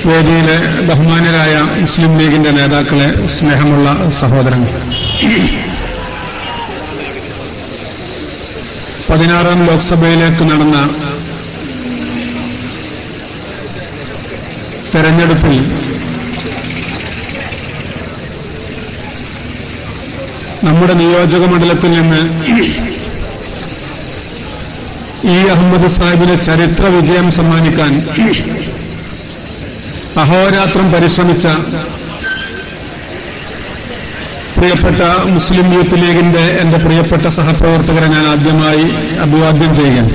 വേദിയിലെ ബഹുമാനരായ മുസ്ലിം ലീഗിന്റെ നേതാക്കളെ, സ്നേഹമുള്ള സഹോദരങ്ങൾ, 16ാം ലോക്സഭയിലേക്ക് നടന്ന തെരഞ്ഞെടുപ്പിൽ നമ്മുടെ നിയോജക മണ്ഡലത്തിൽ നിന്ന് ഇ അഹമ്മദ് സാഹിബിന് ചരിത്ര വിജയം സമ്മാനിക്കാൻ അഹോരാത്രം പരിശ്രമിച്ച പ്രിയപ്പെട്ട മുസ്ലിം യൂത്ത് ലീഗിന്റെ എന്റെ പ്രിയപ്പെട്ട സഹപ്രവർത്തകരെ ഞാൻ ആദ്യമായി അഭിവാദ്യം ചെയ്യുകയാണ്.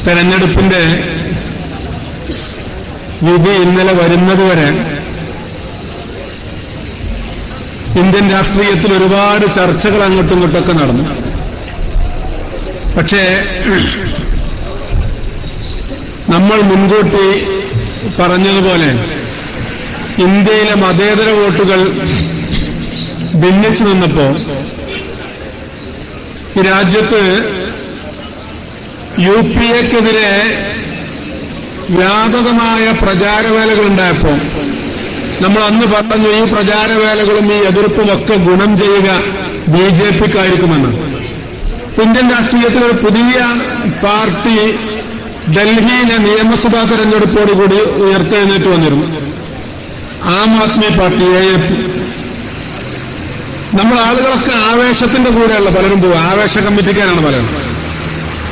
തെരഞ്ഞെടുപ്പിന്റെ വിധി ഇന്നലെ വരുന്നതുവരെ ഇന്ത്യൻ രാഷ്ട്രീയത്തിൽ ഒരുപാട് ചർച്ചകൾ അങ്ങോട്ടും ഇങ്ങോട്ടൊക്കെ നടന്നു. പക്ഷേ നമ്മൾ മുൻകൂട്ടി പറഞ്ഞതുപോലെ ഇന്ത്യയിലെ മതേതര വോട്ടുകൾ ഭിന്നിച്ചു നിന്നപ്പോൾ ഈ രാജ്യത്ത് UPA-ക്കെതിരെ വ്യാപകമായ പ്രചാരവേലകൾ ഉണ്ടായപ്പോൾ നമ്മൾ അന്ന് പറഞ്ഞു ഈ പ്രചാരവേലകളും ഈ എതിർപ്പുമൊക്കെ ഗുണം ചെയ്യുക BJP-ക്കായിരിക്കുമെന്ന്. ഇന്ത്യൻ രാഷ്ട്രീയത്തിൽ ഒരു പുതിയ പാർട്ടി ഡൽഹിയിലെ നിയമസഭാ തെരഞ്ഞെടുപ്പോടുകൂടി ഉയർത്തെഴുന്നേറ്റ് വന്നിരുന്നു. Aam Aadmi party, AAP. നമ്മൾ ആളുകളൊക്കെ ആവേശത്തിന്റെ കൂടെയുള്ള പലരും പോകും, ആവേശ കമ്മിറ്റിക്കാരാണ് പലരും.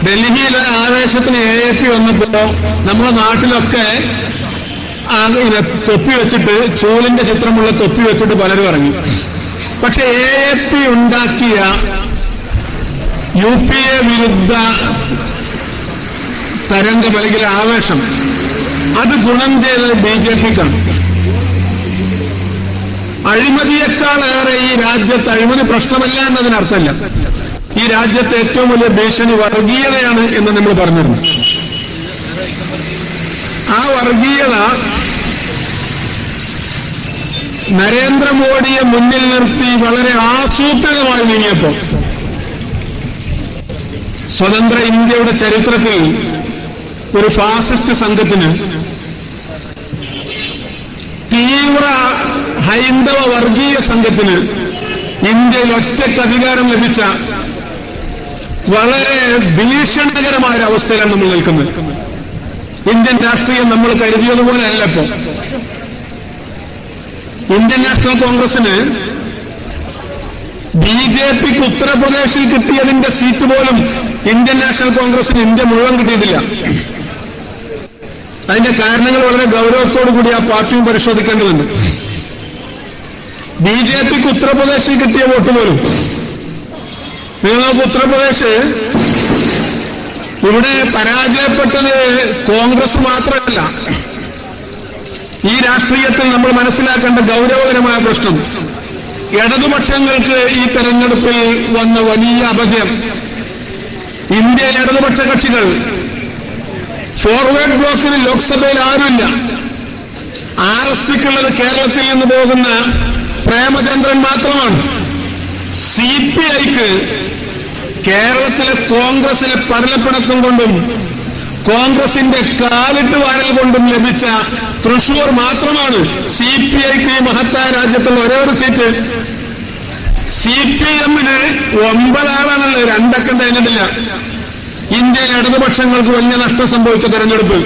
ഡൽഹിയിലെ ആവേശത്തിന് AAP വന്നപ്പോ നമ്മുടെ നാട്ടിലൊക്കെ തൊപ്പി വെച്ചിട്ട്, ചൂലിന്റെ ചിത്രമുള്ള തൊപ്പി വെച്ചിട്ട് പലരും ഇറങ്ങി. പക്ഷെ AAP ഉണ്ടാക്കിയ UPA വിരുദ്ധ തരംഗം അല്ലെങ്കിൽ ആവേശം അത് ഗുണം ചെയ്തത് BJP-ക്കാണ്. അഴിമതിയേക്കാളേറെ ഈ രാജ്യത്ത് അഴിമതി പ്രശ്നമല്ല എന്നതിനർത്ഥമല്ല. ഈ രാജ്യത്തെ ഏറ്റവും വലിയ ഭീഷണി വർഗീയതയാണ് എന്ന് നമ്മൾ പറഞ്ഞിരുന്നു. ആ വർഗീയത നരേന്ദ്രമോദിയെ മുന്നിൽ നിർത്തി വളരെ ആസൂത്രിതമായി നീങ്ങിയപ്പോ സ്വതന്ത്ര ഇന്ത്യയുടെ ചരിത്രത്തിൽ ഒരു ഫാസിസ്റ്റ് സംഘത്തിന്, തീവ്ര ഹൈന്ദവ വർഗീയ സംഘത്തിന് ഇന്ത്യയിൽ ഒറ്റയ്ക്ക് അധികാരം ലഭിച്ച വളരെ ഭീഷണികരമായ അവസ്ഥയിലാണ് നമ്മൾ നിൽക്കുന്നത്. ഇന്ത്യൻ രാഷ്ട്രീയം നമ്മൾ കരുതിയതുപോലെ അല്ല ഇപ്പോ. ഇന്ത്യൻ നാഷണൽ കോൺഗ്രസിന് BJP-ക്ക് ഉത്തർപ്രദേശിൽ കിട്ടിയതിന്റെ സീറ്റ് പോലും ഇന്ത്യൻ നാഷണൽ കോൺഗ്രസിന് ഇന്ത്യ മുഴുവൻ കിട്ടിയിട്ടില്ല. അതിന്റെ കാരണങ്ങൾ വളരെ ഗൗരവത്തോടു കൂടി ആ പാർട്ടിയും പരിശോധിക്കേണ്ടതുണ്ട്. BJP-ക്ക് ഉത്തർപ്രദേശിൽ കിട്ടിയ വോട്ട് പോലും, നിങ്ങൾക്ക് ഉത്തർപ്രദേശ് ഇവിടെ പരാജയപ്പെട്ടത് കോൺഗ്രസ് മാത്രമല്ല. ഈ രാഷ്ട്രീയത്തിൽ നമ്മൾ മനസ്സിലാക്കേണ്ട ഗൗരവകരമായ പ്രശ്നം, ഇടതുപക്ഷങ്ങൾക്ക് ഈ തെരഞ്ഞെടുപ്പിൽ വന്ന വലിയ അപജയം. ഇന്ത്യയിലെ ഇടതുപക്ഷ കക്ഷികൾ, ഫോർവേഡ് ബ്ലോക്കിന് ലോക്സഭയിൽ ആരുമില്ല. RSPക്കുള്ളത് കേരളത്തിൽ നിന്ന് പോകുന്ന പ്രേമചന്ദ്രൻ മാത്രമാണ്. CPI-ക്ക് കേരളത്തിലെ കോൺഗ്രസിലെ പരലപ്പിണക്കം കൊണ്ടും കോൺഗ്രസിന്റെ കാലിട്ട് വാരൽ കൊണ്ടും ലഭിച്ച തൃശൂർ മാത്രമാണ് CPI-ക്ക് ഈ മഹത്തായ രാജ്യത്തുള്ള ഒരേ ഒരു സീറ്റ്. CPM-ന് 9 ആളാണുള്ളത്, 2 അക്കം കഴിഞ്ഞിട്ടില്ല. ഇന്ത്യയിലെ ഇടതുപക്ഷങ്ങൾക്ക് വലിയ നഷ്ടം സംഭവിച്ച തെരഞ്ഞെടുപ്പ്.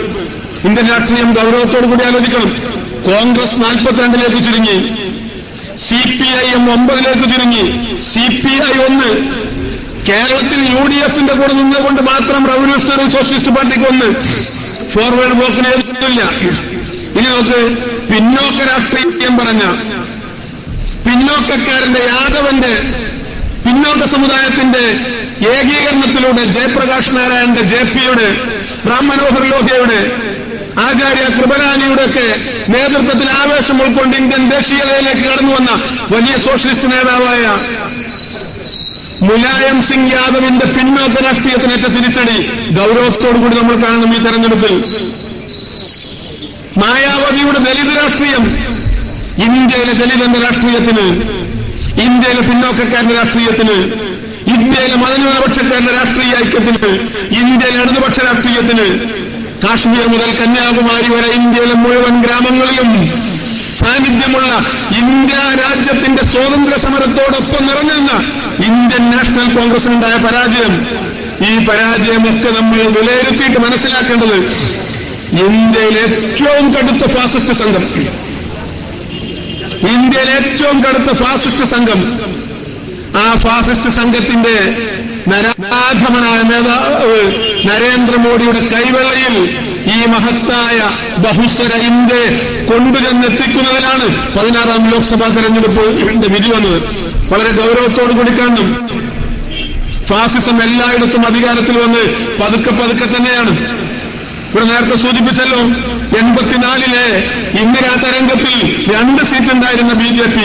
ഇന്ത്യൻ രാഷ്ട്രീയം ഗൗരവത്തോടു കൂടി ആലോചിക്കണം. കോൺഗ്രസ് 42ലേക്ക് ചുരുങ്ങി, CPIM 9ലേക്ക് ചുരുങ്ങി, CPI 1. കേരളത്തിൽ UDF-ന്റെ കൂടെ നിന്നുകൊണ്ട് മാത്രം റവല്യൂഷണറി സോഷ്യലിസ്റ്റ് പാർട്ടിക്ക് 1, ഫോർവേഡ് ബ്ലോക്കിന് എതിരില്ല. ഇനി നമുക്ക് പിന്നോക്ക രാഷ്ട്രീയം പറഞ്ഞ പിന്നോക്കക്കാരന്റെ, യാദവന്റെ, പിന്നോക്ക സമുദായത്തിന്റെ ഏകീകരണത്തിലൂടെ ജയപ്രകാശ് നാരായണന്റെ, JP-യുടെ, റാം മനോഹർ ലോഹ്യയുടെ, ആചാര്യ കൃപലാനിയുടെ ഒക്കെ നേതൃത്വത്തിൽ ആവേശം ഉൾക്കൊണ്ട് ഇന്ത്യൻ ദേശീയതയിലേക്ക് കടന്നു വന്ന വലിയ സോഷ്യലിസ്റ്റ് നേതാവായ മുലായം സിംഗ് യാദവിന്റെ പിന്നോക്ക രാഷ്ട്രീയത്തിനേറ്റ തിരിച്ചടി ഗൗരവത്തോടുകൂടി നമ്മൾ കാണണം ഈ തെരഞ്ഞെടുപ്പിൽ. മായാവതിയുടെ ദലിത് രാഷ്ട്രീയം ഇന്ത്യയിലെ ദലിതന്റെ രാഷ്ട്രീയത്തിന്, ഇന്ത്യയിലെ പിന്നോക്കക്കാരന്റെ രാഷ്ട്രീയത്തിന്, ഇന്ത്യയിലെ മതന്യൂനപക്ഷക്കാരന്റെ രാഷ്ട്രീയ ഐക്യത്തിന്, ഇന്ത്യയിലെ ഇടതുപക്ഷ രാഷ്ട്രീയത്തിന് കാശ്മീർ മുതൽ കന്യാകുമാരി വരെ ഇന്ത്യയിലെ മുഴുവൻ ഗ്രാമങ്ങളിലും സാന്നിധ്യമുള്ള ഇന്ത്യ രാജ്യത്തിന്റെ സ്വാതന്ത്ര്യ സമരത്തോടൊപ്പം നിറഞ്ഞുനിന്ന ഇന്ത്യൻ നാഷണൽ കോൺഗ്രസിനുണ്ടായ പരാജയം, ഈ പരാജയമൊക്കെ നമ്മൾ വിലയിരുത്തിയിട്ട് മനസ്സിലാക്കേണ്ടത് ഇന്ത്യയിലെ ഏറ്റവും കടുത്ത ഫാസിസ്റ്റ് സംഘം, ഇന്ത്യയിലെ ഏറ്റവും കടുത്ത ഫാസിസ്റ്റ് സംഘം, ആ ഫാസിസ്റ്റ് സംഘത്തിന്റെ നരാധമനായ നേതാവ് നരേന്ദ്രമോദിയുടെ കൈവെള്ളയിൽ ഈ മഹത്തായ ബഹുസ്വര ഇന്ത്യ കൊണ്ടുചെന്നെത്തിക്കുന്നതിലാണ് 16ാം ലോക്സഭാ തെരഞ്ഞെടുപ്പിന്റെ വിധി വന്നത്. വളരെ ഗൗരവത്തോടു കൂടി കാണും. ഫാസിസം എല്ലായിടത്തും അധികാരത്തിൽ വന്ന് പതുക്കെ പതുക്കെ തന്നെയാണ്. ഇവിടെ നേരത്തെ സൂചിപ്പിച്ചല്ലോ, 84-ലെ ഇന്ദിരാ തരംഗത്തിൽ 2 സീറ്റ് ഉണ്ടായിരുന്ന BJP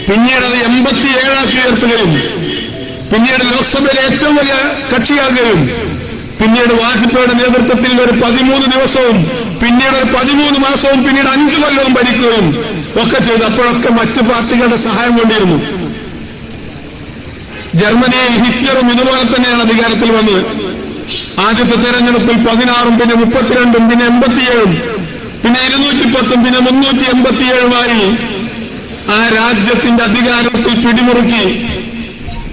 പിന്നീട് അത് 87 ഉയർത്തുകയും പിന്നീട് ലോക്സഭയിലെ ഏറ്റവും വലിയ കക്ഷിയാകുകയും പിന്നീട് വാജ്പേയിയുടെ നേതൃത്വത്തിൽ ഒരു 13 ദിവസവും പിന്നീട് ഒരു 13 മാസവും പിന്നീട് 5 കൊല്ലവും ഭരിക്കുകയും ഒക്കെ ചെയ്തു. അപ്പോഴൊക്കെ മറ്റു പാർട്ടികളുടെ സഹായം വേണ്ടിയിരുന്നു. ജർമ്മനിയിൽ ഹിറ്റ്ലറും ഇതുപോലെ തന്നെയാണ് അധികാരത്തിൽ വന്നത്. ആദ്യത്തെ തെരഞ്ഞെടുപ്പിൽ 16, പിന്നെ 32, പിന്നെ 87, പിന്നെ 210, പിന്നെ 387 ആ രാജ്യത്തിന്റെ അധികാരത്തിൽ പിടിമുറുക്കി.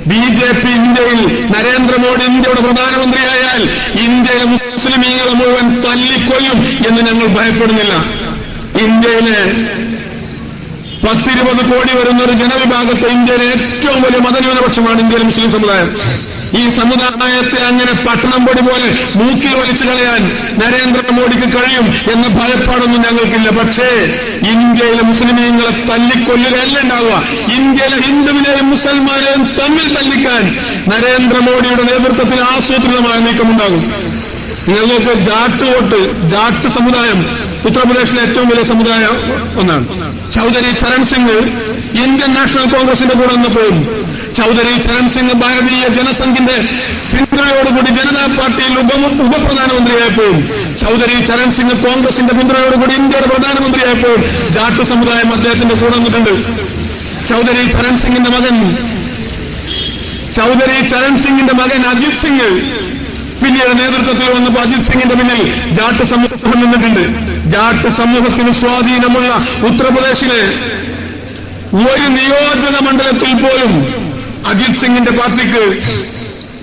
BJP ഇന്ത്യയിൽ നരേന്ദ്രമോദി ഇന്ത്യയുടെ പ്രധാനമന്ത്രിയായാൽ ഇന്ത്യയിലെ മുസ്ലിമീങ്ങളെ മുഴുവൻ തല്ലിക്കൊല്ലും എന്ന് ഞങ്ങൾ ഭയപ്പെടുന്നില്ല. ഇന്ത്യയിലെ 10-20 കോടി വരുന്ന ഒരു ജനവിഭാഗത്തെ ഇന്ത്യയിലെ ഏറ്റവും വലിയ മതന്യൂനപക്ഷമാണ് ഇന്ത്യയിലെ മുസ്ലിം സമുദായം. ഈ സമുദായത്തെ അങ്ങനെ പട്ടണം പൊടി പോലെ മൂക്കിൽ വലിച്ചു കളയാൻ നരേന്ദ്രമോദിക്ക് കഴിയും എന്ന ഭയപ്പാടൊന്നും ഞങ്ങൾക്കില്ല. പക്ഷേ ഇന്ത്യയിലെ മുസ്ലിമീങ്ങളെ തല്ലിക്കൊല്ലുകയല്ല ഉണ്ടാവുക, ഇന്ത്യയിലെ ഹിന്ദുവിനെയും മുസൽമാനെയും തമ്മിൽ തല്ലിക്കാൻ നരേന്ദ്രമോദിയുടെ നേതൃത്വത്തിൽ ആസൂത്രിതമായ നീക്കമുണ്ടാകും. നിങ്ങൾക്ക് ജാട്ട് വോട്ട്, ജാട്ട് സമുദായം ഉത്തർപ്രദേശിലെ ഏറ്റവും വലിയ സമുദായം ഒന്നാണ്. ചൗധരി ചരൺ സിംഗ് ഇന്ത്യൻ നാഷണൽ കോൺഗ്രസിന്റെ കൂടെ വന്നപ്പോഴും ചൗധരി ചരൺ സിംഗ് ഭാരതീയ ജനസംഘിന്റെ പിന്തുണയോടുകൂടി ജനതാ പാർട്ടിയിൽ ഉപപ്രധാനമന്ത്രിയായപ്പോഴും ചൗധരി ചരൺ സിംഗ് കോൺഗ്രസിന്റെ പിന്തുണയോടുകൂടി ഇന്ത്യയുടെ പ്രധാനമന്ത്രിയായപ്പോഴും ജാട്ട് സമുദായം അദ്ദേഹത്തിന്റെ കൂടെ വന്നിട്ടുണ്ട്. ചൗധരി ചരൺ സിംഗിന്റെ മകൻ അജിത് സിംഗ് പിന്നീട് നേതൃത്വത്തിൽ വന്നപ്പോൾ അജിത് സിംഗിന്റെ പിന്നിൽ ജാട്ട് സമൂഹം നിന്നിട്ടുണ്ട്. ജാട്ട് സമൂഹത്തിന് സ്വാധീനമുള്ള ഉത്തർപ്രദേശിലെ ഒരു നിയോജക മണ്ഡലത്തിൽ പോലും അജിത് സിംഗിന്റെ പാർട്ടിക്ക്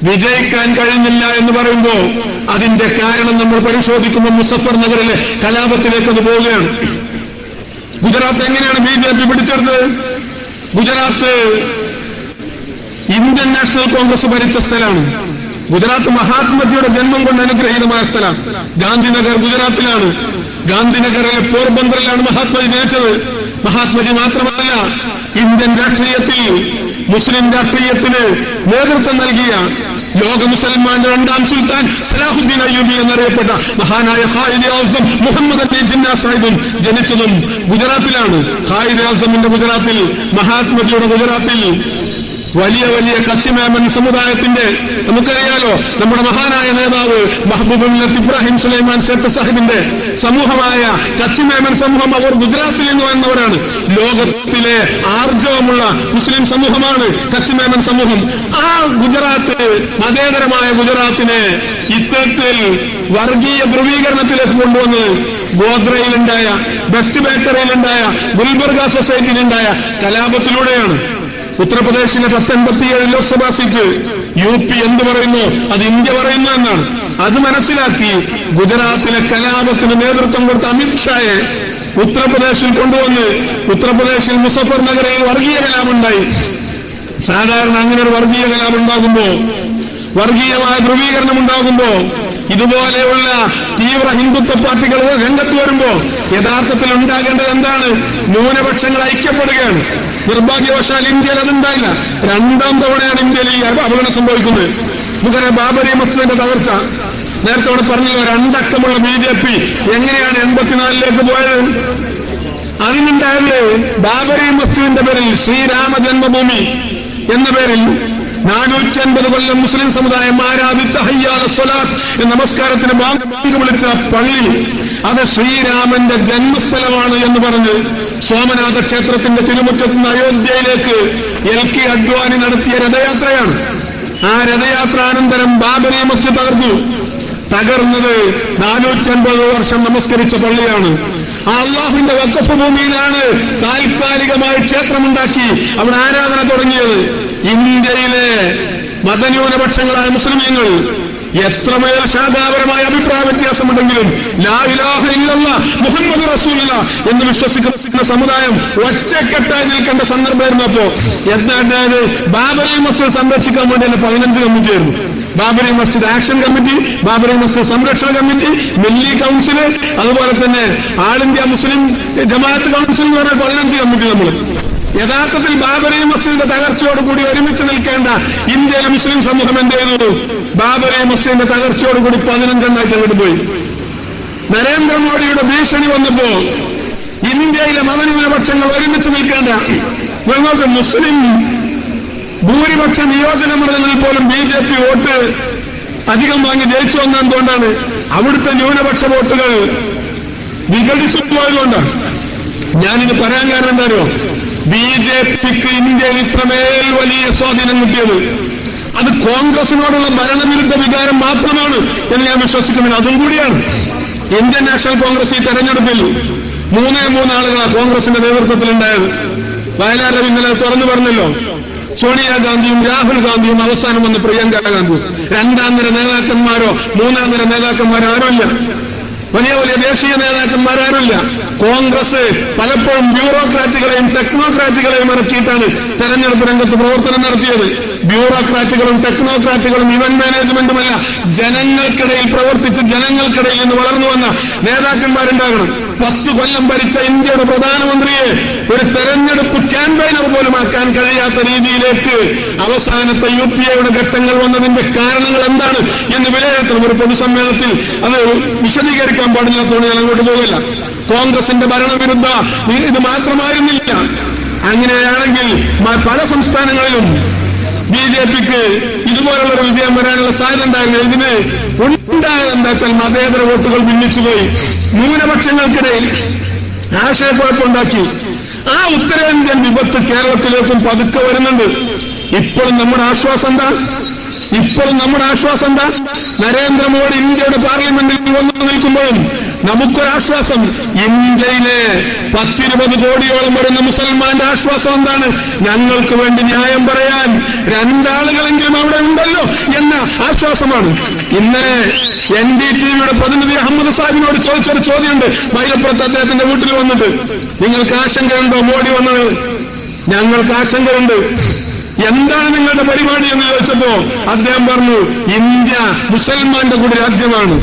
വിജയിക്കാൻ കഴിഞ്ഞില്ല എന്ന് പറയുമ്പോൾ അതിന്റെ കാരണം നമ്മൾ പരിശോധിക്കുമ്പോൾ മുസഫർ നഗറിലെ കലാപത്തിലേക്ക് അത് പോവുകയാണ്. ഗുജറാത്ത് എങ്ങനെയാണ് BJP പിടിച്ചെടുത്തത്? ഗുജറാത്ത് ഇന്ത്യൻ നാഷണൽ കോൺഗ്രസ് ഭരിച്ച സ്ഥലമാണ്. ഗുജറാത്ത് മഹാത്മജിയുടെ ജന്മം കൊണ്ട് അനുഗ്രഹീതമായ സ്ഥലം. ഗാന്ധിനഗർ ഗുജറാത്തിലാണ്. ഗാന്ധിനഗറിലെ പോർബന്തറിലാണ് മഹാത്മജി ജനിച്ചത്. മഹാത്മജി മാത്രമല്ല, ഇന്ത്യൻ രാഷ്ട്രീയത്തിൽ മുസ്ലിം രാഷ്ട്രീയത്തിന് നേതൃത്വം നൽകിയ ലോക മുസൽമാന്റെ 2ാം സുൽത്താൻ സലാഹുദ്ദീൻ അയ്യൂബി എന്നറിയപ്പെട്ട മഹാനായ ഖായിദ് ആസം മുഹമ്മദ് അലി ജിന്നാ സാഹിബും ജനിച്ചതും ഗുജറാത്തിലാണ്. ഖായിദ് ആസമിന്റെ ഗുജറാത്തിൽ, മഹാത്മജിയുടെ ഗുജറാത്തിൽ വലിയ വലിയ കച്ചിമേമൻ സമുദായത്തിന്റെ, നമുക്കറിയാലോ നമ്മുടെ മഹാനായ നേതാവ് മഹബൂബ് മില്ലത്ത് ഇബ്രാഹിം സുലൈമാൻ സേട്ട് സാഹിബിന്റെ സമൂഹമായ കച്ചിമേമൻ സമൂഹം, അവർ ഗുജറാത്തിൽ നിന്ന് വന്നവരാണ്. ലോകത്തിലെ ആർജവമുള്ള മുസ്ലിം സമൂഹമാണ് കച്ചിമേമൻ സമൂഹം. ആ ഗുജറാത്ത്, മതേതരമായ ഗുജറാത്തിനെ ഇത്തരത്തിൽ വർഗീയ ധ്രുവീകരണത്തിലേക്ക് കൊണ്ടുവന്ന് ഗോദ്രയിലുണ്ടായ, ബെസ്റ്റ് ബേക്കറിയിലുണ്ടായ, ഗുൽബർഗ സൊസൈറ്റിയിലുണ്ടായ കലാപത്തിലൂടെയാണ്. ഉത്തർപ്രദേശിലെ 187 ലോക്സഭാ സീറ്റ് UP എന്ത് പറയുന്നു അത് ഇന്ത്യ പറയുന്നു എന്നാണ്. അത് മനസ്സിലാക്കി ഗുജറാത്തിലെ കലാപത്തിന് നേതൃത്വം കൊടുത്ത അമിത്ഷായെ ഉത്തർപ്രദേശിൽ കൊണ്ടുവന്ന് ഉത്തർപ്രദേശിൽ മുസഫർ നഗറിൽ വർഗീയ കലാപമുണ്ടായി. സാധാരണ അങ്ങനെ ഒരു വർഗീയ കലാപം ഉണ്ടാകുമ്പോ, വർഗീയമായ ധ്രുവീകരണം ഉണ്ടാകുമ്പോ, ഇതുപോലെയുള്ള തീവ്ര ഹിന്ദുത്വ പാർട്ടികൾ രംഗത്ത് വരുമ്പോ യഥാർത്ഥത്തിൽ ഉണ്ടാകേണ്ടത് എന്താണ്? ന്യൂനപക്ഷങ്ങൾ ഐക്യപ്പെടുകയാണ്. നിർഭാഗ്യവശാൽ ഇന്ത്യയിൽ അതുണ്ടായില്ല. 2ാം തവണയാണ് ഇന്ത്യയിൽ ഈ അപകടം സംഭവിക്കുന്നത്. നമുക്കറിയാം ബാബരി മസ്ജിദിന്റെ തകർച്ച. നേരത്തെ അവിടെ പറഞ്ഞല്ലോ, 2 അക്കമുള്ള BJP എങ്ങനെയാണ് 84ലേക്ക് പോയത്? അതിനുണ്ടായത് ബാബരി മസ്ജിദിന്റെ പേരിൽ, ശ്രീരാമ ജന്മഭൂമി എന്ന പേരിൽ 450 കൊല്ലം മുസ്ലിം സമുദായം ആരാധിച്ച ഹയ്യാല സ്വലാത്ത് എന്ന നമസ്കാരത്തിന് ബാങ്ക് വിളിച്ച പള്ളി, അത് ശ്രീരാമന്റെ ജന്മസ്ഥലമാണ് എന്ന് പറഞ്ഞ് സോമനാഥ ക്ഷേത്രത്തിന്റെ തിരുമുറ്റത്ത് നിന്ന് അയോധ്യയിലേക്ക് LK അഡ്വാനി നടത്തിയ രഥയാത്രയാണ്. ആ രഥയാത്രാനന്തരം ബാബരി മസ്ജിദ് തകർത്തു. തകർന്നത് 450 വർഷം നമസ്കരിച്ച പള്ളിയാണ്. ആ അള്ളാഹുവിന്റെ വഖഫ് ഭൂമിയിലാണ് താൽക്കാലികമായി ക്ഷേത്രമുണ്ടാക്കി അവിടെ ആരാധന തുടങ്ങിയത്. ഇന്ത്യയിലെ മതന്യൂനപക്ഷങ്ങളായ മുസ്ലിമീങ്ങൾ എത്രമേൽ ശാഖാപരമായ അഭിപ്രായ വ്യത്യാസമുണ്ടെങ്കിലും ലാ ഇലാഹ ഇല്ലല്ലാഹ് മുഹമ്മദ് റസൂലുള്ളാഹ് എന്ന് വിശ്വസിക്കുന്ന സമുദായം ഒറ്റക്കെട്ടായി നിൽക്കേണ്ട സന്ദർഭമായിരുന്നു. അപ്പോ എന്താണ് ബാബറി മസ്ജിദ് സംരക്ഷിക്കാൻ വേണ്ടി 15 കമ്മിറ്റി ആയിരുന്നു. ബാബറി മസ്ജിദ് ആക്ഷൻ കമ്മിറ്റി, ബാബറി മസ്ജിദ് സംരക്ഷണ കമ്മിറ്റി, മില്ലി കൗൺസില്, അതുപോലെ തന്നെ ആൾ ഇന്ത്യ മുസ്ലിം ജമാഅത്ത് കൗൺസിൽ എന്ന് പറഞ്ഞ 15 കമ്മിറ്റി. നമ്മൾ യഥാർത്ഥത്തിൽ ബാബറി മസ്ജിദിന്റെ തകർച്ചയോടുകൂടി ഒരുമിച്ച് നിൽക്കേണ്ട ഇന്ത്യയിലെ മുസ്ലിം സമൂഹം എന്ത് ചെയ്തു? ബാബറി മസ്ജിദിന്റെ തകർച്ചയോടുകൂടി 15 അങ്ങോട്ട് പോയി. നരേന്ദ്രമോദിയുടെ ഭീഷണി വന്നപ്പോ ഇന്ത്യയിലെ മതന്യൂനപക്ഷങ്ങൾ ഒരുമിച്ച് നിൽക്കേണ്ട, നിങ്ങൾക്ക് മുസ്ലിം ഭൂരിപക്ഷ നിയോജക മണ്ഡലങ്ങളിൽ പോലും BJP വോട്ട് അധികം വാങ്ങി ജയിച്ചു വന്നത് എന്തുകൊണ്ടാണ്? അവിടുത്തെ ന്യൂനപക്ഷ വോട്ടുകൾ വിഘടിച്ചു പോയതുകൊണ്ടാണ്. ഞാനിത് പറയാൻ കാരണം എന്താണോ? BJPക്ക് ഇന്ത്യയിൽ ഇത്രമേൽ വലിയ സ്വാധീനം കിട്ടിയത് അത് കോൺഗ്രസിനോടുള്ള ഭരണവിരുദ്ധ വികാരം മാത്രമാണ് എന്ന് ഞാൻ വിശ്വസിക്കുന്നത്. അതും കൂടിയാണ്. ഇന്ത്യൻ നാഷണൽ കോൺഗ്രസ് ഈ തെരഞ്ഞെടുപ്പിൽ 3 ആളുകളാണ് കോൺഗ്രസിന്റെ നേതൃത്വത്തിലുണ്ടായത്. വയനാട്ടിൽ ഇന്നലെ തുറന്നു പറഞ്ഞല്ലോ, സോണിയാഗാന്ധിയും രാഹുൽ ഗാന്ധിയും അവസാനം വന്ന് പ്രിയങ്ക ഗാന്ധിയും. 2ാം നിര നേതാക്കന്മാരോ 3ാം നിര നേതാക്കന്മാരോ ആരുമില്ല. വലിയ വലിയ ദേശീയ നേതാക്കന്മാരാരുമില്ല. കോൺഗ്രസ് പലപ്പോഴും ബ്യൂറോക്രാറ്റുകളെയും ടെക്നോക്രാറ്റുകളെയും ഇറക്കിയിട്ടാണ് തെരഞ്ഞെടുപ്പ് രംഗത്ത് പ്രവർത്തനം നടത്തിയത്. ബ്യൂറോക്രാറ്റുകളും ടെക്നോക്രാറ്റുകളും ഇവന്റ് മാനേജ്മെന്റുമല്ല, ജനങ്ങൾക്കിടയിൽ പ്രവർത്തിച്ച് ജനങ്ങൾക്കിടയിൽ നിന്ന് വളർന്നു വന്ന നേതാക്കന്മാരുണ്ടാകണം. 10 കൊല്ലം ഭരിച്ച ഇന്ത്യയുടെ പ്രധാനമന്ത്രിയെ ഒരു തെരഞ്ഞെടുപ്പ് ക്യാമ്പയിനർ പോലും ആക്കാൻ കഴിയാത്ത രീതിയിലേക്ക് അവസാനത്തെ UPAയുടെ ഘട്ടങ്ങൾ വന്നതിന്റെ കാരണങ്ങൾ എന്താണ് എന്ന് വിലയിരുത്തണം. ഒരു പൊതുസമ്മേളനത്തിൽ അത് വിശദീകരിക്കാൻ പാടില്ലാത്തതുകൊണ്ട് ഞാൻ അങ്ങോട്ട് പോകില്ല. കോൺഗ്രസിന്റെ ഭരണവിരുദ്ധ ഇത് മാത്രമായിരുന്നില്ല. അങ്ങനെയാണെങ്കിൽ പല സംസ്ഥാനങ്ങളിലും BJPക്ക് ഇതുപോലുള്ളൊരു വിജയം വരാനുള്ള സാധ്യത ഉണ്ടായിരുന്നു. ഇതിന് ഉണ്ടായത് എന്താ വെച്ചാൽ മതേതര വോട്ടുകൾ ഭിന്നിച്ചുപോയി, ന്യൂനപക്ഷങ്ങൾക്കിടയിൽ ആശയക്കുഴപ്പമുണ്ടാക്കി. ആ ഉത്തരേന്ത്യൻ വിപത്ത് കേരളത്തിലേക്കും പതുക്കെ വരുന്നുണ്ട്. ഇപ്പോഴും നമ്മുടെ ആശ്വാസം എന്താ? നരേന്ദ്രമോദി ഇന്ത്യയുടെ പാർലമെന്റിൽ വന്നു നിൽക്കുമ്പോഴും നമുക്കൊരാശ്വാസം. ഇന്ത്യയിലെ 10-20 കോടിയോളം വരുന്ന മുസൽമാന്റെ ആശ്വാസം എന്താണ്? ഞങ്ങൾക്ക് വേണ്ടി ന്യായം പറയാൻ 2 ആളുകളെങ്കിലും അവിടെ ഉണ്ടല്ലോ എന്ന ആശ്വാസമാണ്. ഇന്നലെ NDTVയുടെ പ്രതിനിധി അഹമ്മദ് സാഹിബിനോട് ചോദിച്ചൊരു ചോദ്യമുണ്ട്. മൈലപ്പുറത്ത് അദ്ദേഹത്തിന്റെ വീട്ടിൽ വന്നിട്ട്, നിങ്ങൾക്ക് ആശങ്കയുണ്ടോ മോഡി വന്നത്? ഞങ്ങൾക്ക് ആശങ്കയുണ്ട്. എന്താണ് നിങ്ങളുടെ പരിപാടി എന്ന് ചോദിച്ചപ്പോ അദ്ദേഹം പറഞ്ഞു, ഇന്ത്യ മുസൽമാന്റെ കൂടി രാജ്യമാണ്.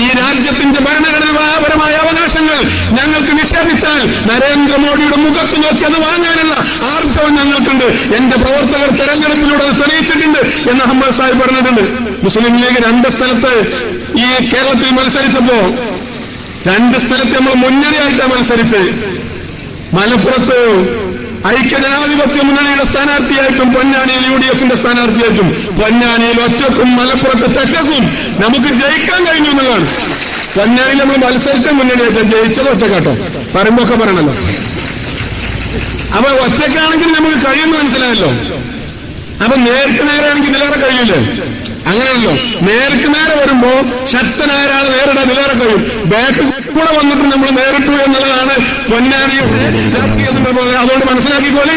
ഈ രാജ്യത്തിന്റെ ഭരണഘടനാപരമായ അവകാശങ്ങൾ ഞങ്ങൾക്ക് നിഷേധിച്ചാൽ നരേന്ദ്രമോദിയുടെ മുഖത്ത് നോക്കി അത് വാങ്ങാനുള്ള ആർജവം ഞങ്ങൾക്കുണ്ട്. എന്റെ പ്രവർത്തകർ തെരഞ്ഞെടുപ്പിലൂടെ അത് തെളിയിച്ചിട്ടുണ്ട് എന്ന് അഹമ്മദ് സാഹിബ് പറഞ്ഞിട്ടുണ്ട്. മുസ്ലിം ലീഗ് 2 സ്ഥലത്ത് ഈ കേരളത്തിൽ മത്സരിച്ചപ്പോ 2 സ്ഥലത്ത് നമ്മൾ മുന്നണിയായിട്ടാണ് മത്സരിച്ചത്. മലപ്പുറത്ത് ഐക്യജനാധിപത്യ മുന്നണിയുടെ സ്ഥാനാർത്ഥിയായിട്ടും പൊന്നാനിയിൽ UDFന്റെ സ്ഥാനാർത്ഥിയായിട്ടും, പൊന്നാനിയിൽ ഒറ്റക്കും മലപ്പുറത്ത് തെറ്റക്കും നമുക്ക് ജയിക്കാൻ കഴിഞ്ഞു എന്നുള്ളതാണ്. പൊന്നാനിയിൽ നമ്മൾ മത്സരിച്ച മുന്നണിയായിട്ട് ജയിച്ചത് ഒറ്റക്കാട്ടോ, പറയുമ്പോക്കെ പറയണല്ലോ. അപ്പൊ ഒറ്റക്കാണെങ്കിൽ നമുക്ക് കഴിയുമെന്ന് മനസ്സിലായല്ലോ. അപ്പൊ നേർക്ക് നേരെയാണെങ്കിൽ ഇതിലേറെ കഴിയില്ലേ? അങ്ങനെയല്ലോ. നേർക്ക് നേരെ വരുമ്പോ ശക്തനായ ഒരാൾ നേരിടാൻ ഇതിലേറെ കഴിയും. ബാക്കിൽ കൂടെ വന്നിട്ട് നമ്മൾ നേരിട്ടു എന്നുള്ളതാണ് പൊന്നാനി രാഷ്ട്രീയ. അതുകൊണ്ട് മനസ്സിലാക്കിക്കോളി,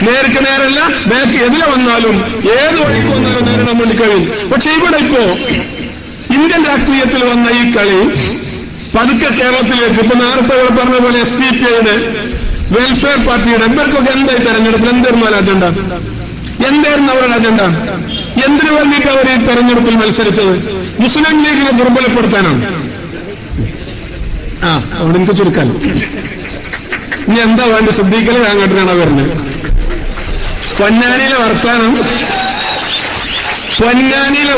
നേർക്ക് നേരല്ല, ബാക്ക് എതിരെ വന്നാലും ഏത് വഴിക്ക് വന്നാലും നേരിടാൻ വേണ്ടി കഴിയും. പക്ഷെ ഇവിടെ ഇപ്പോ ഇന്ത്യൻ രാഷ്ട്രീയത്തിൽ വന്ന ഈ കളി പതുക്കെ കേരളത്തിലേക്ക്, ഇപ്പൊ നേരത്തെ പറഞ്ഞ പോലെ SDPയുടെ വെൽഫെയർ പാർട്ടിയുടെ ഇവർക്കൊക്കെ എന്തായി തെരഞ്ഞെടുപ്പിൽ എന്തായിരുന്നു അജണ്ട? എന്തായിരുന്നു അവരുടെ അജണ്ട? എന്തിനു വേണ്ടിയിട്ട് അവർ ഈ തെരഞ്ഞെടുപ്പിൽ മത്സരിച്ചത്? മുസ്ലിം ലീഗിനെ ദുർബലപ്പെടുത്താനാണ്. അവിടെ എനിക്ക് ചുരുക്കാൻ ഇനി എന്താ വേണ്ട? ശ്രദ്ധിക്കല് അങ്ങോട്ടാണ് വരുന്നത്. പൊന്നാനിയിലെ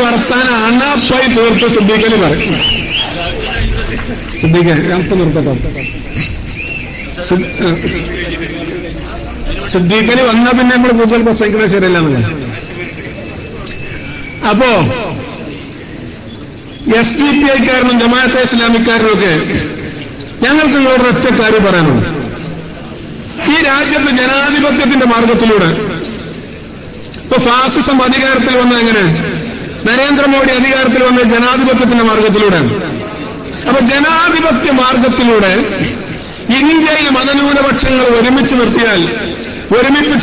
വർത്താനം അണാപ്പായി തീർത്ത് ശ്രദ്ധിക്കല് പറയും. ശ്രദ്ധിക്കാൻ അർത്ഥം നിർത്തട്ടോ. സിദ്ദീഖലി വന്നാൽ പിന്നെ നമ്മൾ കൂടുതൽ പ്രസംഗിക്കുന്നത് ശരിയല്ല. അപ്പോ SDPIക്കാരനും ജമാഅത്തെ ഇസ്ലാമിക്കാരനും ഒക്കെ ഞങ്ങൾക്ക് നിങ്ങളോട് ഒറ്റ കാര്യം പറയാനുണ്ട്. ഈ രാജ്യത്ത് ജനാധിപത്യത്തിന്റെ മാർഗത്തിലൂടെ ഇപ്പൊ ഫാസിസം അധികാരത്തിൽ വന്ന എങ്ങനെ? നരേന്ദ്രമോദി അധികാരത്തിൽ വന്ന ജനാധിപത്യത്തിന്റെ മാർഗത്തിലൂടെയാണ്. അപ്പൊ ജനാധിപത്യ മാർഗത്തിലൂടെ ഇന്ത്യയിൽ മതന്യൂനപക്ഷങ്ങൾ ഒരുമിപ്പിച്ച്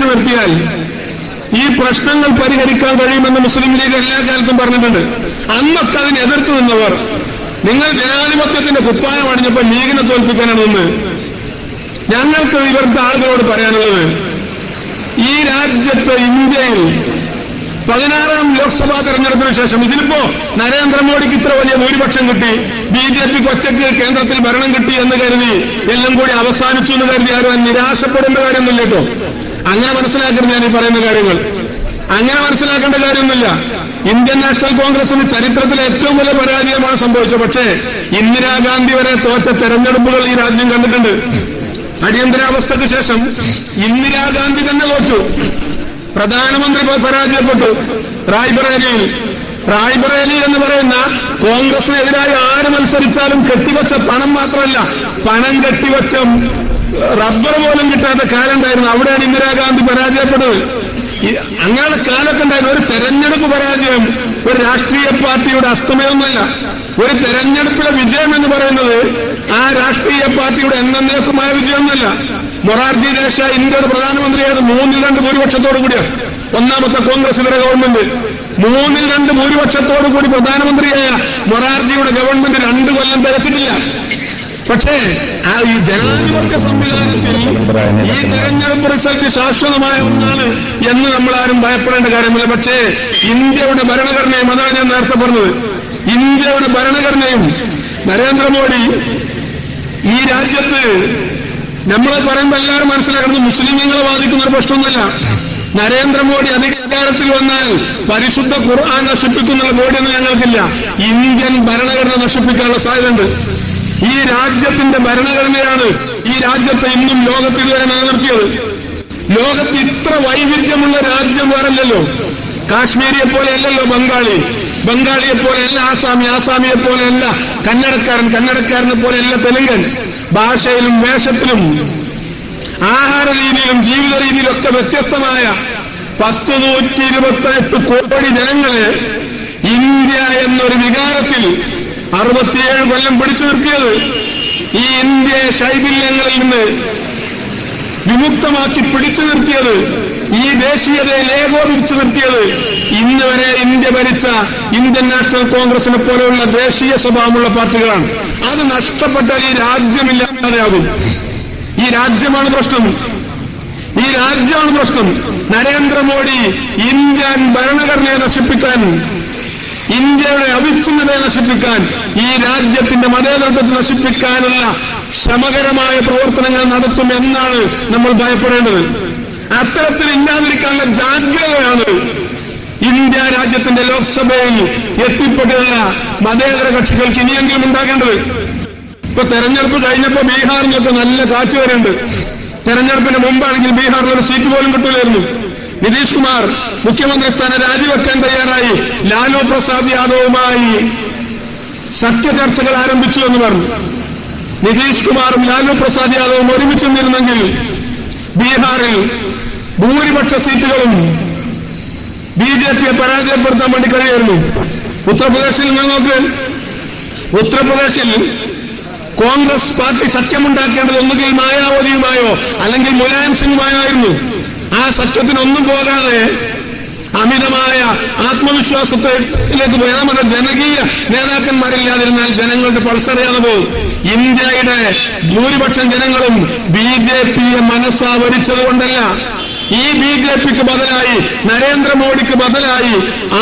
നിർത്തിയാൽ ഈ പ്രശ്നങ്ങൾ പരിഹരിക്കാൻ കഴിയുമെന്ന് മുസ്ലിം ലീഗ് എല്ലാ കാലത്തും പറഞ്ഞിട്ടുണ്ട്. അന്നൊക്കെ അതിനെ എതിർത്ത് നിന്നവർ നിങ്ങൾ ജനാധിപത്യത്തിന്റെ കുപ്പായം അണിഞ്ഞപ്പോൾ ലീഗിനെ തോൽപ്പിക്കാനാണ് നിന്ന്. ഞങ്ങൾക്ക് ഇവരുടെ ആളുകളോട് പറയാനുള്ളത്, ഈ രാജ്യത്ത് ഇന്ത്യയിൽ 16ാം ലോക്സഭാ തെരഞ്ഞെടുപ്പിന് ശേഷം ഇതിലിപ്പോ നരേന്ദ്രമോദിക്ക് ഇത്ര വലിയ ഭൂരിപക്ഷം കിട്ടി, ബിജെപിക്ക് ഒറ്റയ്ക്ക് കേന്ദ്രത്തിൽ ഭരണം കിട്ടി എന്ന് കരുതി എല്ലാം കൂടി അവസാനിച്ചു എന്ന് കരുതി ആരും നിരാശപ്പെടേണ്ട കാര്യമൊന്നുമില്ല കേട്ടോ. അങ്ങനെ മനസ്സിലാക്കരുത് ഞാൻ ഈ പറയുന്ന കാര്യങ്ങൾ. അങ്ങനെ മനസ്സിലാക്കേണ്ട കാര്യമൊന്നുമില്ല. ഇന്ത്യൻ നാഷണൽ കോൺഗ്രസിന് ചരിത്രത്തിലെ ഏറ്റവും വലിയ പരാജയമാണ് സംഭവിച്ചത്. പക്ഷേ ഇന്ദിരാഗാന്ധി വരെ തോറ്റ തെരഞ്ഞെടുപ്പുകൾ ഈ രാജ്യം കണ്ടിട്ടുണ്ട്. അടിയന്തരാവസ്ഥയ്ക്ക് ശേഷം ഇന്ദിരാഗാന്ധി തന്നെ തോറ്റു. പ്രധാനമന്ത്രി പരാജയപ്പെട്ടു റായ്ബറേലി എന്ന് പറയുന്ന കോൺഗ്രസിനെതിരായി ആര് മത്സരിച്ചാലും കെട്ടിവെച്ച പണം മാത്രമല്ല, പണം കെട്ടിവെച്ച റബ്ബർ പോലും കിട്ടാത്ത കാലം ഉണ്ടായിരുന്നു. അവിടെയാണ് ഇന്ദിരാഗാന്ധി പരാജയപ്പെട്ടത്. അങ്ങനെയുള്ള കാലമൊക്കെ ഉണ്ടായിരുന്നു. ഒരു തെരഞ്ഞെടുപ്പ് പരാജയം ഒരു രാഷ്ട്രീയ പാർട്ടിയുടെ അസ്തമയമൊന്നുമല്ല. ഒരു തെരഞ്ഞെടുപ്പിലെ വിജയം എന്ന് പറയുന്നത് ആ രാഷ്ട്രീയ പാർട്ടിയുടെ എന്നേക്കുമായ വിജയമൊന്നുമല്ല. മൊറാർജി ദേശായി ഇന്ത്യയുടെ പ്രധാനമന്ത്രിയായത് 3-2 ഭൂരിപക്ഷത്തോടു കൂടിയാണ്. ഒന്നാമത്തെ കോൺഗ്രസ് ഇതര ഗവൺമെന്റ് 3-2 ഭൂരിപക്ഷത്തോടു കൂടി പ്രധാനമന്ത്രിയായ മൊറാർജിയുടെ ഗവൺമെന്റ് 2 കൊല്ലം തികച്ചിട്ടില്ല. പക്ഷേ ഈ ജനാധിപത്യ സംവിധാനത്തിൽ ഈ തെരഞ്ഞെടുപ്പ് റിസൾട്ട് ശാശ്വതമായ ഒന്നാണ് എന്ന് നമ്മളാരും ഭയപ്പെടേണ്ട കാര്യമില്ല. പക്ഷേ ഇന്ത്യയുടെ ഭരണഘടനയും, അതാണ് ഞാൻ നേരത്തെ പറഞ്ഞത്, ഇന്ത്യയുടെ ഭരണഘടനയും നരേന്ദ്രമോദി ഈ രാജ്യത്ത് നമ്മൾ പറയുമ്പോൾ എല്ലാവരും മനസ്സിലാക്കുന്നത് മുസ്ലിമീങ്ങളെ ബാധിക്കുന്ന ഒരു പ്രശ്നമൊന്നുമല്ല. നരേന്ദ്രമോദി അധികാരത്തിൽ വന്നാൽ പരിശുദ്ധ ഖുർആൻ നശിപ്പിക്കുന്ന ബോഡിയൊന്നും ഞങ്ങൾക്കില്ല. ഇന്ത്യൻ ഭരണഘടന നശിപ്പിക്കാനുള്ള സാധ്യതയുണ്ട്. ഈ രാജ്യത്തിന്റെ ഭരണഘടനയാണ് ഈ രാജ്യത്തെ ഇന്നും ലോകത്തിൽ ഇതുവരെ നിലനിർത്തിയത്. ലോകത്ത് ഇത്ര വൈവിധ്യമുള്ള രാജ്യം വേറല്ലല്ലോ. കാശ്മീരിയെ പോലെയല്ലല്ലോ ബംഗാളിയെ പോലെയല്ല ആസാമിയെ പോലെയല്ല കന്നഡക്കാരനെ പോലെയല്ല തെലുങ്കൻ. ഭാഷയിലും വേഷത്തിലും ആഹാര രീതിയിലും ജീവിത രീതിയിലൊക്കെ വ്യത്യസ്തമായ 128 കോടി ജനങ്ങളെ ഇന്ത്യ എന്നൊരു വികാരത്തിൽ 67 കൊല്ലം പിടിച്ചു നിർത്തിയത്, ഈ ഇന്ത്യയെ ശൈഥില്യങ്ങളിൽ നിന്ന് വിമുക്തമാക്കി പിടിച്ചു നിർത്തിയത്, ഈ ദേശീയതയെ ഏകോപിപ്പിച്ചു നിർത്തിയത് ഇന്ന് വരെ ഇന്ത്യ ഭരിച്ച ഇന്ത്യൻ നാഷണൽ കോൺഗ്രസിനെ പോലെയുള്ള ദേശീയ സ്വഭാവമുള്ള പാർട്ടികളാണ്. അത് നഷ്ടപ്പെട്ടാൽ ഈ രാജ്യമില്ലാതെയാകും. ഈ രാജ്യമാണ് പ്രശ്നം. നരേന്ദ്രമോദി ഇന്ത്യൻ ഭരണഘടനയെ നശിപ്പിക്കാൻ, ഇന്ത്യയുടെ അവിച്ഛിന്നതയെ നശിപ്പിക്കാൻ, ഈ രാജ്യത്തിന്റെ മതേതരത്വത്തെ നശിപ്പിക്കാനുള്ള ശ്രമകരമായ പ്രവർത്തനങ്ങൾ നടത്തും എന്നാണ് നമ്മൾ ഭയപ്പെടേണ്ടത്. അത്തരത്തിൽ ഇല്ലാതിരിക്കാനുള്ള ജാഗ്രതയാണ് ഇന്ത്യ രാജ്യത്തിന്റെ ലോക്സഭയിൽ എത്തിപ്പെട്ടുള്ള മതേതര കക്ഷികൾക്ക് ഇനിയെങ്കിലും ഉണ്ടാകേണ്ടത്. ഇപ്പൊ തെരഞ്ഞെടുപ്പ് കഴിഞ്ഞപ്പോ ബീഹാറിനൊക്കെ നല്ല കാറ്റ് വരുന്നുണ്ട്. തെരഞ്ഞെടുപ്പിന് മുമ്പാണെങ്കിൽ ബീഹാറിൽ ഒരു സീറ്റ് പോലും കിട്ടില്ലായിരുന്നു. നിതീഷ് കുമാർ മുഖ്യമന്ത്രി സ്ഥാനം രാജിവെക്കാൻ തയ്യാറായി ലാലു പ്രസാദ് യാദവുമായി സഖ്യചർച്ചകൾ ആരംഭിച്ചു എന്ന് പറഞ്ഞു. നിതീഷ് കുമാറും ലാലു പ്രസാദ് യാദവും ഒരുമിച്ച് നിന്നിരുന്നെങ്കിൽ ബീഹാറിൽ ഭൂരിപക്ഷ സീറ്റുകളും ബിജെപിയെ പരാജയപ്പെടുത്താൻ വേണ്ടി കഴിയുമായിരുന്നു. ഉത്തർപ്രദേശിൽ നിങ്ങൾക്ക് കോൺഗ്രസ് പാർട്ടി സഖ്യമുണ്ടാക്കേണ്ടത് ഒന്നുകിൽ മായാവതിയുമായോ അല്ലെങ്കിൽ മുലായം സിംഗുമായോ ആയിരുന്നു. ആ സഖ്യത്തിനൊന്നും പോകാതെ അമിതമായ ആത്മവിശ്വാസത്തിലേക്ക് പോയാൽ നമ്മുടെ ജനകീയ നേതാക്കന്മാരില്ലാതിരുന്നാൽ ജനങ്ങളുടെ പൾസറിയാതെ പോകും. ഇന്ത്യയുടെ ഭൂരിപക്ഷം ജനങ്ങളും ബിജെപിയെ മനസ്സാവരിച്ചത് കൊണ്ടല്ല, ഈ ബിജെപിക്ക് ബദലായി നരേന്ദ്രമോദിക്ക് ബദലായി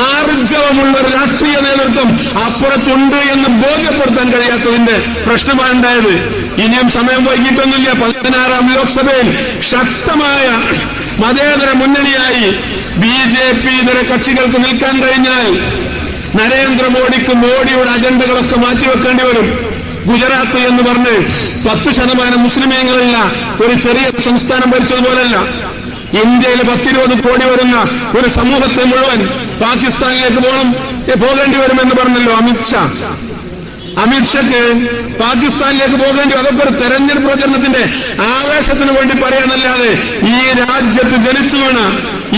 ആർജവമുള്ള ഒരു രാഷ്ട്രീയ നേതൃത്വം അപ്പുറത്തുണ്ട് എന്ന് ബോധ്യപ്പെടുത്താൻ കഴിയാത്തതിന്റെ പ്രശ്നമാണ് ഉണ്ടായത്. ഇനിയും സമയം വൈകിട്ടൊന്നുമില്ല. 16ാം ലോക്സഭയിൽ ശക്തമായ മതേതര മുന്നണിയായി ബിജെപി ഇതര കക്ഷികൾക്ക് നിൽക്കാൻ കഴിഞ്ഞാൽ നരേന്ദ്രമോദിക്ക് മോഡിയുടെ അജണ്ടകളൊക്കെ മാറ്റിവെക്കേണ്ടി വരും. ഗുജറാത്ത് എന്ന് പറഞ്ഞ് 10% മുസ്ലിമീങ്ങളുള്ള ഒരു ചെറിയ സംസ്ഥാനം ഭരിച്ചതുപോലല്ല. ഇന്ത്യയിൽ 10-20 കോടി വരുന്ന ഒരു സമൂഹത്തെ മുഴുവൻ പാകിസ്ഥാനിലേക്ക് പോകേണ്ടി വരുമെന്ന് പറഞ്ഞല്ലോ അമിത്ഷാ. അമിത്ഷാക്ക് പാകിസ്ഥാനിലേക്ക് പോകേണ്ടി, അതൊക്കെ ഒരു തെരഞ്ഞെടുപ്പ് പ്രചരണത്തിന്റെ ആവേശത്തിന് വേണ്ടി പറയാനല്ലാതെ ഈ രാജ്യത്ത് ജനിച്ചു വീണ,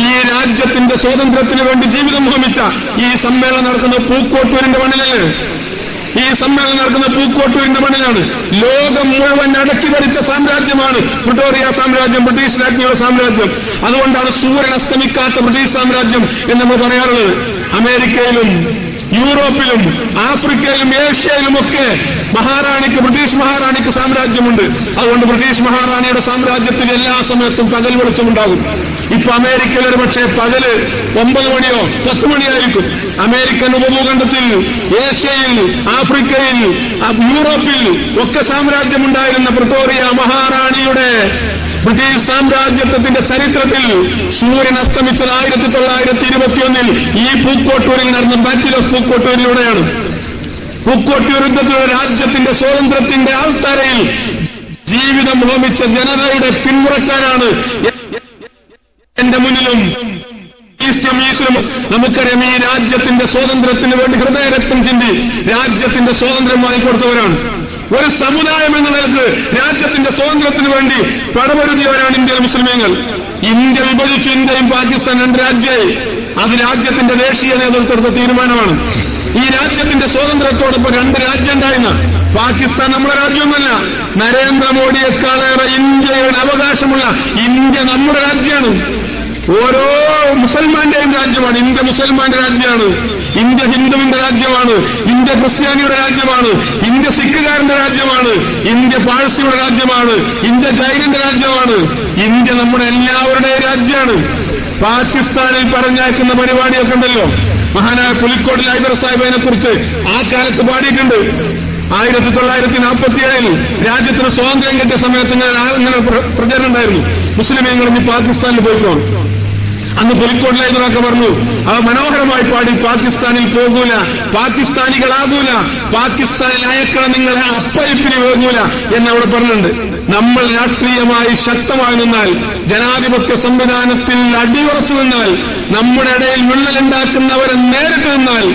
ഈ രാജ്യത്തിന്റെ സ്വാതന്ത്ര്യത്തിന് വേണ്ടി ജീവിതം ഹോമിച്ച ഈ സമ്മേളനം നടക്കുന്ന പൂക്കോട്ടൂരിന്റെ മണ്ണിലല്ലേ? ഈ സമ്മേളനം നടക്കുന്ന പൂക്കോട്ടൂരിന്റെ മണ്ണിലാണ്. ലോകം മുഴുവൻ അടക്കി ഭരിച്ച സാമ്രാജ്യമാണ് പ്രിട്ടോറിയ സാമ്രാജ്യം, ബ്രിട്ടീഷ് രാജ്ഞിയുടെ സാമ്രാജ്യം. അതുകൊണ്ടാണ് സൂര്യൻ അസ്തമിക്കാത്ത ബ്രിട്ടീഷ് സാമ്രാജ്യം എന്ന് നമ്മൾ പറയാറുള്ളത്. അമേരിക്കയിലും യൂറോപ്പിലും ആഫ്രിക്കയിലും ഏഷ്യയിലുമൊക്കെ ബ്രിട്ടീഷ് മഹാറാണിക്ക് സാമ്രാജ്യമുണ്ട്. അതുകൊണ്ട് ബ്രിട്ടീഷ് മഹാറാണിയുടെ സാമ്രാജ്യത്തിൽ എല്ലാ സമയത്തും പകൽ വെളിച്ചമുണ്ടാകും. ഇപ്പൊ അമേരിക്കയിൽ ഒരു പക്ഷേ പകല് 9 മണിയോ 10 മണിയായിരിക്കും. അമേരിക്കൻ ഉപഭൂഖണ്ഡത്തിൽ, ഏഷ്യയിൽ, ആഫ്രിക്കയിൽ, യൂറോപ്പിൽ ഒക്കെ സാമ്രാജ്യമുണ്ടായിരുന്ന പ്രിട്ടോറിയ മഹാറാണിയുടെ ബ്രിട്ടീഷ് സാമ്രാജ്യത്വത്തിന്റെ ചരിത്രത്തിൽ സൂര്യൻ അസ്തമിച്ചത് 1921 ഈ പൂക്കോട്ടൂരിൽ നടന്ന ബാറ്റിൽ ഓഫ് പൂക്കോട്ടൂരിലൂടെയാണ്. പൂക്കോട്ടൂർ യുദ്ധത്തിലുള്ള രാജ്യത്തിന്റെ സ്വാതന്ത്ര്യത്തിന്റെ ആൾത്തറയിൽ ജീവിതം ഹോമിച്ച ജനതയുടെ പിന്മുറക്കാരാണ് എന്റെ മുന്നിലും ഈസ്റ്റും. നമുക്കറിയാം, ഈ രാജ്യത്തിന്റെ സ്വാതന്ത്ര്യത്തിന് വേണ്ടി ഹൃദയരക്തം ചിന്തി രാജ്യത്തിന്റെ സ്വാതന്ത്ര്യം വാങ്ങിക്കൊടുത്തവരാണ്. ഒരു സമുദായം എന്ന നിലക്ക് രാജ്യത്തിന്റെ സ്വാതന്ത്ര്യത്തിന് വേണ്ടി പടപൊരുതിയവരാണ് ഇന്ത്യയിലെ മുസ്ലിമീങ്ങൾ. ഇന്ത്യ വിഭജിച്ചു, ഇന്ത്യയും പാകിസ്ഥാൻ 2 രാജ്യമായി. അത് രാജ്യത്തിന്റെ ദേശീയ നേതൃത്വത്തെ തീരുമാനമാണ്. ഈ രാജ്യത്തിന്റെ സ്വാതന്ത്ര്യത്തോടൊപ്പം 2 രാജ്യം ഉണ്ടായിരുന്ന പാകിസ്ഥാൻ നമ്മുടെ രാജ്യമൊന്നുമല്ല. നരേന്ദ്രമോദിയെക്കാളേറെ ഇന്ത്യയുടെ അവകാശമുള്ള ഇന്ത്യ നമ്മുടെ രാജ്യമാണ്. ഓരോ മുസൽമാന്റെയും രാജ്യമാണ്. ഇന്ത്യ മുസൽമാന്റെ രാജ്യമാണ്. ഇന്ത്യ ഹിന്ദുവിന്റെ രാജ്യമാണ്. ഇന്ത്യ ക്രിസ്ത്യാനിയുടെ രാജ്യമാണ്. ഇന്ത്യ സിഖുകാരന്റെ രാജ്യമാണ്. ഇന്ത്യ പാഴ്സിയുടെ രാജ്യമാണ്. ഇന്ത്യ ജൈനന്റെ രാജ്യമാണ്. ഇന്ത്യ നമ്മുടെ എല്ലാവരുടെയും രാജ്യമാണ്. പാകിസ്ഥാനിൽ പറഞ്ഞയക്കുന്ന പരിപാടിയൊക്കെ ഉണ്ടല്ലോ. മഹാനായ പുലിക്കോട്ടിൽ ഹൈദർ സാഹിബിനെ കുറിച്ച് ആ കാലത്ത് പാടിയിട്ടുണ്ട്. 1947 രാജ്യത്തിന് സ്വാതന്ത്ര്യം കിട്ടിയ സമയത്ത് ഇങ്ങനെ പ്രചരണം ഉണ്ടായിരുന്നു, മുസ്ലിമീങ്ങൾ ഇനി പാകിസ്ഥാനിൽ പോയിക്കോണം. അന്ന് പുലിക്കോട്ടിൽ ഹൈദറൊക്കെ പറഞ്ഞു, അവ മനോഹരമായി പാടി, പാകിസ്ഥാനിൽ പോകൂല, പാകിസ്ഥാനികളാകൂല, പാകിസ്ഥാനിൽ അയക്കണം നിങ്ങളെ അപ്പയപ്പിന് വേകൂല എന്നവിടെ പറഞ്ഞിട്ടുണ്ട്. നമ്മൾ രാഷ്ട്രീയമായി ശക്തമായി നിന്നാൽ, ജനാധിപത്യ സംവിധാനത്തിൽ അടിയുറച്ചു നിന്നാൽ, നമ്മുടെ ഇടയിൽ വിള്ളലുണ്ടാക്കുന്നവരെ നേരിട്ട് നിന്നാൽ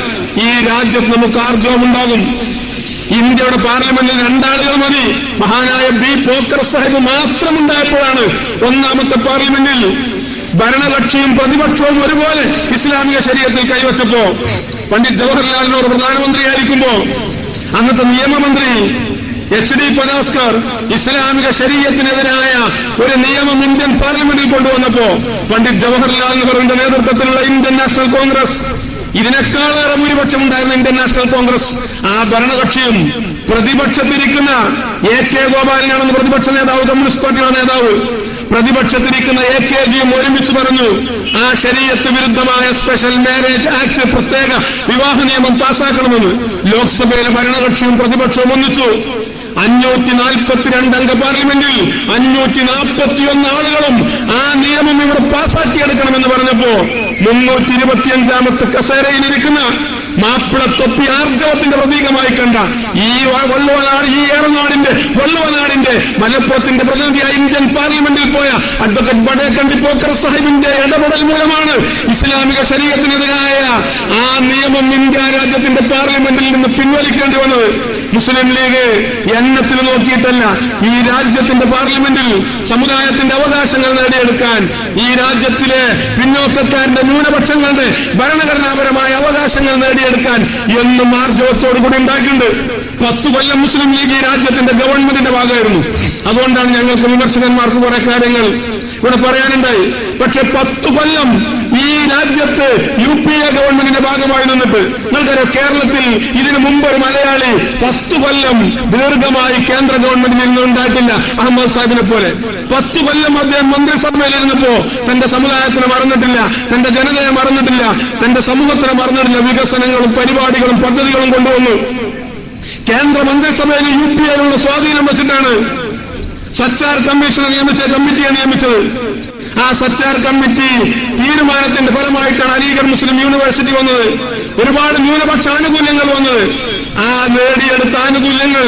ഈ രാജ്യത്ത് നമുക്ക് ആർജവമുണ്ടാകും. ഇന്ത്യയുടെ പാർലമെന്റിൽ 2 ആളുകൾ മതി. മഹാനായ ബി പോക്കർ സാഹിബ് മാത്രമുണ്ടായപ്പോഴാണ് 1ാമത്തെ പാർലമെന്റിൽ ഭരണകക്ഷിയും പ്രതിപക്ഷവും ഒരുപോലെ ഇസ്ലാമിക ശരീഅത്തിൽ കൈവച്ചപ്പോ, പണ്ഡിറ്റ് ജവഹർലാൽ നെഹ്റു പ്രധാനമന്ത്രിയായിരിക്കുമ്പോ അന്നത്തെ നിയമമന്ത്രി HD പനാസ്കർ ഇസ്ലാമിക ശരീഅത്തിനെതിരായ ഒരു നിയമം ഇന്ത്യൻ പാർലമെന്റിൽ കൊണ്ടുവന്നപ്പോ പണ്ഡിറ്റ് ജവഹർലാൽ നെഹ്റുവിന്റെ നേതൃത്വത്തിലുള്ള ഇന്ത്യൻ നാഷണൽ കോൺഗ്രസ്, ഇതിനേക്കാളേറെ ഭൂരിപക്ഷം ഉണ്ടായിരുന്ന ഇന്ത്യൻ നാഷണൽ കോൺഗ്രസ്, ആ ഭരണകക്ഷിയും പ്രതിപക്ഷത്തിരിക്കുന്ന AK ഗോപാലനാണെന്ന് പ്രതിപക്ഷ നേതാവ്, കമ്മ്യൂണിസ്റ്റ് പാർട്ടിയുടെ നേതാവ്, പ്രതിപക്ഷത്തിരിക്കുന്ന AKജിയും ഒരുമിച്ച് പറഞ്ഞു, ആ ശരീഅത്ത് വിരുദ്ധമായ സ്പെഷ്യൽ മാരേജ് ആക്ട്, പ്രത്യേക വിവാഹ നിയമം പാസ്സാക്കണമെന്ന്. ലോക്സഭയിലെ ഭരണകക്ഷിയും പ്രതിപക്ഷവും ഒന്നിച്ചു. 542 അംഗ പാർലമെന്റിൽ 541 ആളുകളും ആ നിയമം ഇവിടെ പാസാക്കിയെടുക്കണമെന്ന് പറഞ്ഞപ്പോ 325ാമത്തെ കസേരയിലിരിക്കുന്ന മാപ്പിളത്തൊപ്പി ആർജവത്തിന്റെ പ്രതീകമായി കണ്ട ഈ വള്ളുവനാട്, ഈ ഏറനാടിന്റെ വള്ളുവനാടിന്റെ മലപ്പുറത്തിന്റെ പ്രതിനിധിയായി ഇന്ത്യൻ പാർലമെന്റിൽ പോയ അഡ്വക്കേറ്റ് ബഡേക്കണ്ടി പോക്കർ സാഹിബിന്റെ ഇടപെടൽ മൂലമാണ് ഇസ്ലാമിക ശരീഅത്തിനെതിരായ ആ നിയമം ഇന്ത്യ രാജ്യത്തിന്റെ പാർലമെന്റിൽ നിന്ന് പിൻവലിക്കേണ്ടി വന്നത്. മുസ്ലിം ലീഗ് എണ്ണത്തിൽ നോക്കിയിട്ടല്ല, ഈ രാജ്യത്തിന്റെ പാർലമെന്റിൽ സമുദായത്തിന്റെ അവകാശങ്ങൾ നേടിയെടുക്കാൻ, ഈ രാജ്യത്തിലെ പിന്നോക്കക്കാരുടെ ന്യൂനപക്ഷങ്ങളുടെ ഭരണഘടനാപരമായ അവകാശങ്ങൾ നേടിയെടുക്കാൻ എന്നും ആർജവത്തോടുകൂടി ഉണ്ടാക്കിയിട്ടുണ്ട്. 10 കൊല്ലം മുസ്ലിം ലീഗ് ഈ രാജ്യത്തിന്റെ ഗവൺമെന്റിന്റെ ഭാഗമായിരുന്നു. അതുകൊണ്ടാണ് ഞങ്ങൾക്ക് വിമർശകന്മാർക്ക് കുറെ കാര്യങ്ങൾ ഇവിടെ പറയാനുണ്ടായി. പക്ഷെ 10 കൊല്ലം ഈ രാജ്യത്ത് UPA ഗവൺമെന്റിന്റെ ഭാഗമായി നിന്നിട്ട്, നിങ്ങൾക്കറിയാം, കേരളത്തിൽ ഇതിനു മുമ്പ് ഒരു മലയാളി 10 കൊല്ലം ദീർഘമായി കേന്ദ്ര ഗവൺമെന്റിൽ നിന്ന് ഉണ്ടായിട്ടില്ല. അഹമ്മദ് സാഹിബിനെ പോലെ 10 കൊല്ലം അദ്ദേഹം മന്ത്രിസഭയിലിരുന്നപ്പോ തന്റെ സമുദായത്തിനെ മറന്നിട്ടില്ല, തന്റെ ജനതയെ മറന്നിട്ടില്ല, തന്റെ സമൂഹത്തിനെ മറന്നിട്ടില്ല. വികസനങ്ങളും പരിപാടികളും പദ്ധതികളും കൊണ്ടുവന്നു. കേന്ദ്ര മന്ത്രിസഭയിൽ UPAയിലുള്ള സ്വാധീനം വെച്ചിട്ടാണ് സച്ചാർ കമ്മീഷനെ കമ്മിറ്റിയെ നിയമിച്ചത്. ആ സച്ചാർ കമ്മിറ്റി തീരുമാനത്തിന്റെ ഫലമായിട്ടാണ് അലിഗഡ് മുസ്ലിം യൂണിവേഴ്സിറ്റി വന്നത്. ഒരുപാട് ന്യൂനപക്ഷ ആനുകൂല്യങ്ങൾ വന്നത്. ആ നേടിയെടുത്ത ആനുകൂല്യങ്ങൾ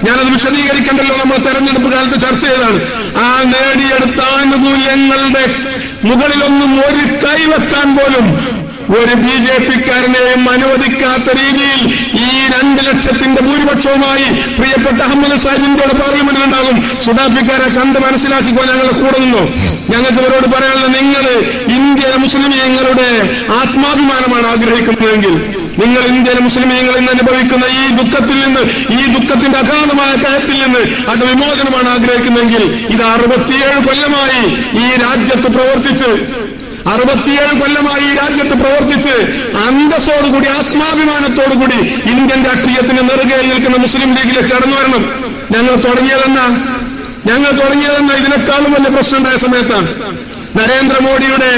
ഞാനത് വിശദീകരിക്കണ്ടല്ലോ, നമ്മൾ തെരഞ്ഞെടുപ്പ് കാലത്ത് ചർച്ച ചെയ്തതാണ്. ആ നേടിയെടുത്ത ആനുകൂല്യങ്ങളുടെ മുകളിലൊന്നും ഒരു കൈവെക്കാൻ പോലും ഒരു BJPക്കാരനെയും അനുവദിക്കാത്ത രീതിയിൽ ഈ 2 2 ലക്ഷത്തിന്റെ ഭൂരിപക്ഷവുമായി പ്രിയപ്പെട്ട അഹമ്മദ് സാഹിബ് ഇന്ത്യയുടെ പാർലമെന്റിലുണ്ടാകും. സുഡാപ്പിക്കാരെ കണ്ട് മനസ്സിലാക്കിക്കോ, ഞങ്ങളുടെ കൂടെ നിന്നോ. ഞങ്ങൾക്ക് ഇവരോട് പറയാനുള്ളത്, നിങ്ങൾ ഇന്ത്യയിലെ മുസ്ലിമീങ്ങളുടെ ആത്മാഭിമാനമാണ് ആഗ്രഹിക്കുന്നതെങ്കിൽ, നിങ്ങൾ ഇന്ത്യയിലെ മുസ്ലിമീങ്ങൾ ഇന്ന് അനുഭവിക്കുന്ന ഈ ദുഃഖത്തിൽ നിന്ന്, ഈ ദുഃഖത്തിന്റെ അഗാധമായ കയത്തിൽ നിന്ന് അത് വിമോചനമാണ് ആഗ്രഹിക്കുന്നതെങ്കിൽ, ഇത് 67 കൊല്ലമായി ഈ രാജ്യത്ത് പ്രവർത്തിച്ച് 67 കൊല്ലമായി ഈ രാജ്യത്ത് പ്രവർത്തിച്ച് അന്തസ്സോടുകൂടി ആത്മാഭിമാനത്തോടുകൂടി ഇന്ത്യൻ രാഷ്ട്രീയത്തിന് നെറുകയിൽ നിൽക്കുന്ന മുസ്ലിം ലീഗിലേക്ക് കടന്നു വരണം. ഞങ്ങൾ തുടങ്ങിയതെന്ന ഇതിനേക്കാളും വലിയ പ്രശ്നം ഉണ്ടായ സമയത്താണ്. നരേന്ദ്രമോദിയുടെ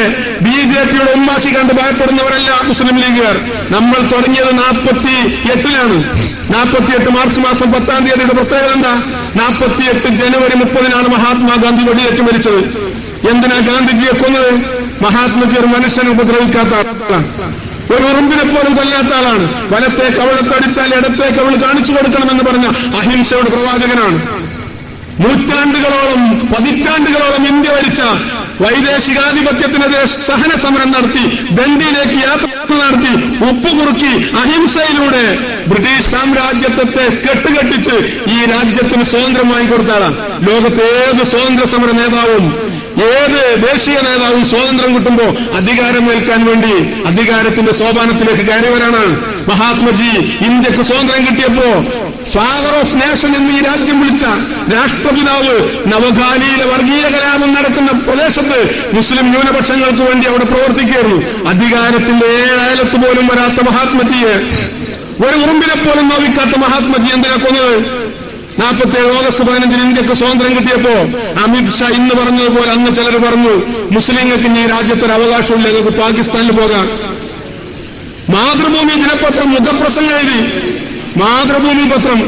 BJPയുടെ ഉമ്മാശി കണ്ട് ഭയപ്പെടുന്നവരല്ല മുസ്ലിം ലീഗുകാർ. നമ്മൾ തുടങ്ങിയത് 48 48 മാർച്ച് മാസം 10-ാം തീയതിയുടെ പ്രത്യേകത എന്താ? 48 ജനുവരി 30-നാണ് മഹാത്മാഗാന്ധി വെടിയേറ്റ് മരിച്ചത്. എന്തിനാ ഗാന്ധിജിയെ കൊന്നത്? മഹാത്മജി ഒരു മനുഷ്യനെ ഉപദ്രവിക്കാത്ത ആളാണ്, ഒരു ഉറുമ്പിനെ പോലും കൊല്ലാത്ത ആളാണ്. വലത്തെ കവളത്തടിച്ചാൽ ഇടത്തെ കവൾ കാണിച്ചു കൊടുക്കണമെന്ന് പറഞ്ഞ അഹിംസയുടെ പ്രവാചകനാണ്. നൂറ്റാണ്ടുകളോളം, പതിറ്റാണ്ടുകളോളം ഇന്ത്യ ഭരിച്ച വൈദേശികാധിപത്യത്തിനെതിരെ സഹന സമരം നടത്തി, ദണ്ഡിയിലേക്ക് യാത്ര നടത്തി, ഉപ്പുകുറുക്കി അഹിംസയിലൂടെ ബ്രിട്ടീഷ് സാമ്രാജ്യത്വത്തെ കെട്ടുകെട്ടിച്ച് ഈ രാജ്യത്തിന് സ്വാതന്ത്ര്യം വാങ്ങിക്കൊടുത്ത ആളാണ്. ലോകത്തെ ഏത് സ്വാതന്ത്ര്യ സമര നേതാവും, ഏത് ദേശീയ നേതാവും സ്വാതന്ത്ര്യം കിട്ടുമ്പോ അധികാരമേൽക്കാൻ വേണ്ടി അധികാരത്തിന്റെ സോപാനത്തിലേക്ക് കയറിയവരാണ്. മഹാത്മജി ഇന്ത്യക്ക് സ്വാതന്ത്ര്യം കിട്ടിയപ്പോ ഫാദർ ഓഫ് നേഷൻ എന്ന് ഈ രാജ്യം വിളിച്ച രാഷ്ട്രപിതാവ് നവഖാലിയിലെ വർഗീയ കലാപം നടക്കുന്ന പ്രദേശത്ത് മുസ്ലിം ന്യൂനപക്ഷങ്ങൾക്ക് വേണ്ടി അവിടെ പ്രവർത്തിക്കുകയായിരുന്നു. അധികാരത്തിന്റെ 7 അയലത്ത് പോലും വരാത്ത മഹാത്മജിയെ, ഒരു ഉറുമ്പിനെ പോലും നോവിക്കാത്ത മഹാത്മജി എന്തിനാ കൊന്നത്? 47 ഓഗസ്റ്റ് 15 ഇന്ത്യക്ക് സ്വാതന്ത്ര്യം കിട്ടിയപ്പോ അമിത്ഷാ ഇന്ന് പറഞ്ഞതുപോലെ അന്ന് ചിലർ പറഞ്ഞു, മുസ്ലിങ്ങൾക്ക് ഇനി ഈ രാജ്യത്തൊരു അവകാശമില്ല, നിങ്ങൾക്ക് പാകിസ്ഥാനിൽ പോകാം. മാതൃഭൂമി ദിനപത്രം മുഖപ്രസംഗം എഴുതി. മാതൃഭൂമി പത്രം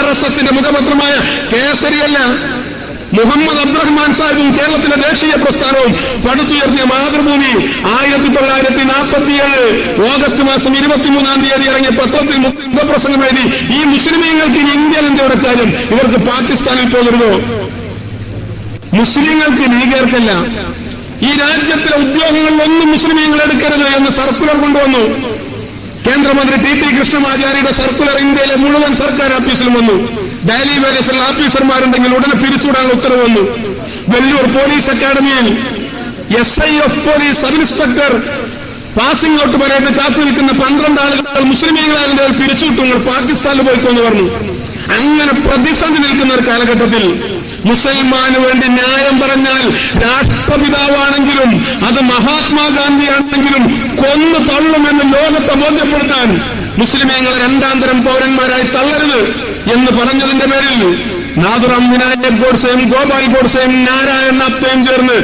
RSSന്റെ മുഖപത്രമായ കേസരിയല്ല, മുഹമ്മദ് അബ്ദുറഹ്മാൻ സാഹിബും കേരളത്തിലെ ദേശീയ പ്രസ്ഥാനവും പടുത്തുയർത്തിയ മാതൃഭൂമി 1947 ഓഗസ്റ്റ് മാസം 23-ാം തീയതി ഇറങ്ങിയ പത്രത്തിൽ മുഖപ്രസംഗം എഴുതി, ഈ മുസ്ലിമീങ്ങൾക്ക് ഇനി ഇന്ത്യയിൽ എന്തെവിടെ കാര്യം, ഇവർക്ക് പാകിസ്ഥാനിൽ പോകരുതോ? മുസ്ലിങ്ങൾക്ക് ലീഗർക്കല്ല, ഈ രാജ്യത്തിലെ ഉദ്യോഗങ്ങളിലൊന്നും മുസ്ലിമീങ്ങൾ എടുക്കരുത് എന്ന് സർക്കുലർ കൊണ്ടുവന്നു. കേന്ദ്രമന്ത്രി TT കൃഷ്ണമാചാര്യയുടെ സർക്കുലർ ഇന്ത്യയിലെ മുഴുവൻ സർക്കാർ ഓഫീസിലും വന്നു. ഡൽഹി വേലസിലുള്ള ഓഫീസർമാരുണ്ടെങ്കിൽ ഉടനെ പിരിച്ചുവിടാനുള്ള ഉത്തരവ് വന്നു. വെല്ലൂർ പോലീസ് അക്കാദമിയിൽ SI of police sub inspector passing out parade കാത്തു നിൽക്കുന്ന 12 ആളുകൾ മുസ്ലിമീങ്ങളായതിന്റെ പിരിച്ചുവിട്ടു, നിങ്ങൾ പാകിസ്ഥാനിൽ പോയിക്കോന്ന് പറഞ്ഞു. അങ്ങനെ പ്രതിസന്ധി നിൽക്കുന്ന ഒരു കാലഘട്ടത്തിൽ മുസൽമാന് വേണ്ടി ന്യായം പറഞ്ഞാൽ രാഷ്ട്രപിതാവാണെങ്കിലും അത് മഹാത്മാഗാന്ധിയാണെങ്കിലും കൊന്നു തള്ളുമെന്ന് ലോകത്തെ ബോധ്യപ്പെടുത്താൻ മുസ്ലിമീങ്ങളെ 2ാം തരം പൗരന്മാരായി തള്ളരുത് എന്ന് പറഞ്ഞതിന്റെ പേരിൽ നാഥുറാം വിനായക് ഗോഡ്സെയും ഗോപാൽ ഗോഡ്സെയും നാരായൺ ആപ്തയും ചേർന്ന്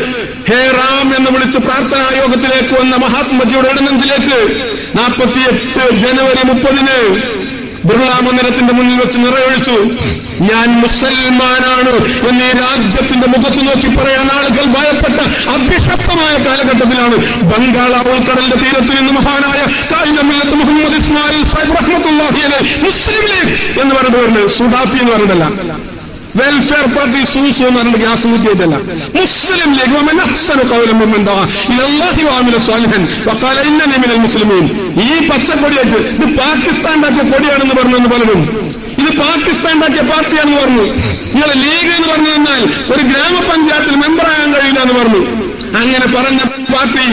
ഹേ റാം എന്ന് വിളിച്ച് പ്രാർത്ഥനാ യോഗത്തിലേക്ക് വന്ന മഹാത്മജിയുടെ ഇടനെഞ്ചിലേക്ക് 48 ജനുവരി 30-ന് ബിർള മന്ദിരത്തിന്റെ മുന്നിൽ വെച്ച് നിറയൊഴിച്ചു. ഞാൻ മുസൽമാനാണ് എന്ന് ഈ രാജ്യത്തിന്റെ മുഖത്ത് നോക്കി പറയാൻ ആളുകൾ ഭയപ്പെട്ട അഭിഷക്തമായ കാലഘട്ടത്തിലാണ് ബംഗാൾ ഉൾക്കടലിന്റെ തീരത്ത് നിന്ന് മഹാനായ കായികമില്ലത്ത് മുഹമ്മദ് ഇസ്മായിൽ സാഹിബ് റഹ്മത്തുള്ളാഹി അലൈഹി മുസ്ലിം ലീഗ് എന്ന് പറഞ്ഞിട്ട് സുഡാപ്പി എന്ന് പറഞ്ഞിട്ടല്ല, വെൽഫെയർ പാർട്ടി സൂസു എന്ന് പറഞ്ഞിട്ട് ഗ്യാസ് കൂട്ടിയിട്ടല്ല, മുസ്ലിം ലീഗ് മുസ്ലിമീൻ. ഈ പച്ചക്കൊടിയായിട്ട് ഇത് പാകിസ്ഥാൻ ഉണ്ടാക്കിയ കൊടിയാണെന്ന് പറഞ്ഞു പലരും. ഇത് പാകിസ്ഥാൻ ഉണ്ടാക്കിയ പാർട്ടിയാണെന്ന് പറഞ്ഞു. നിങ്ങൾ ലീഗ് എന്ന് പറഞ്ഞു തന്നാൽ ഒരു ഗ്രാമപഞ്ചായത്തിൽ മെമ്പറാകാൻ കഴിയില്ല എന്ന് പറഞ്ഞു. അങ്ങനെ പറഞ്ഞ പാർട്ടി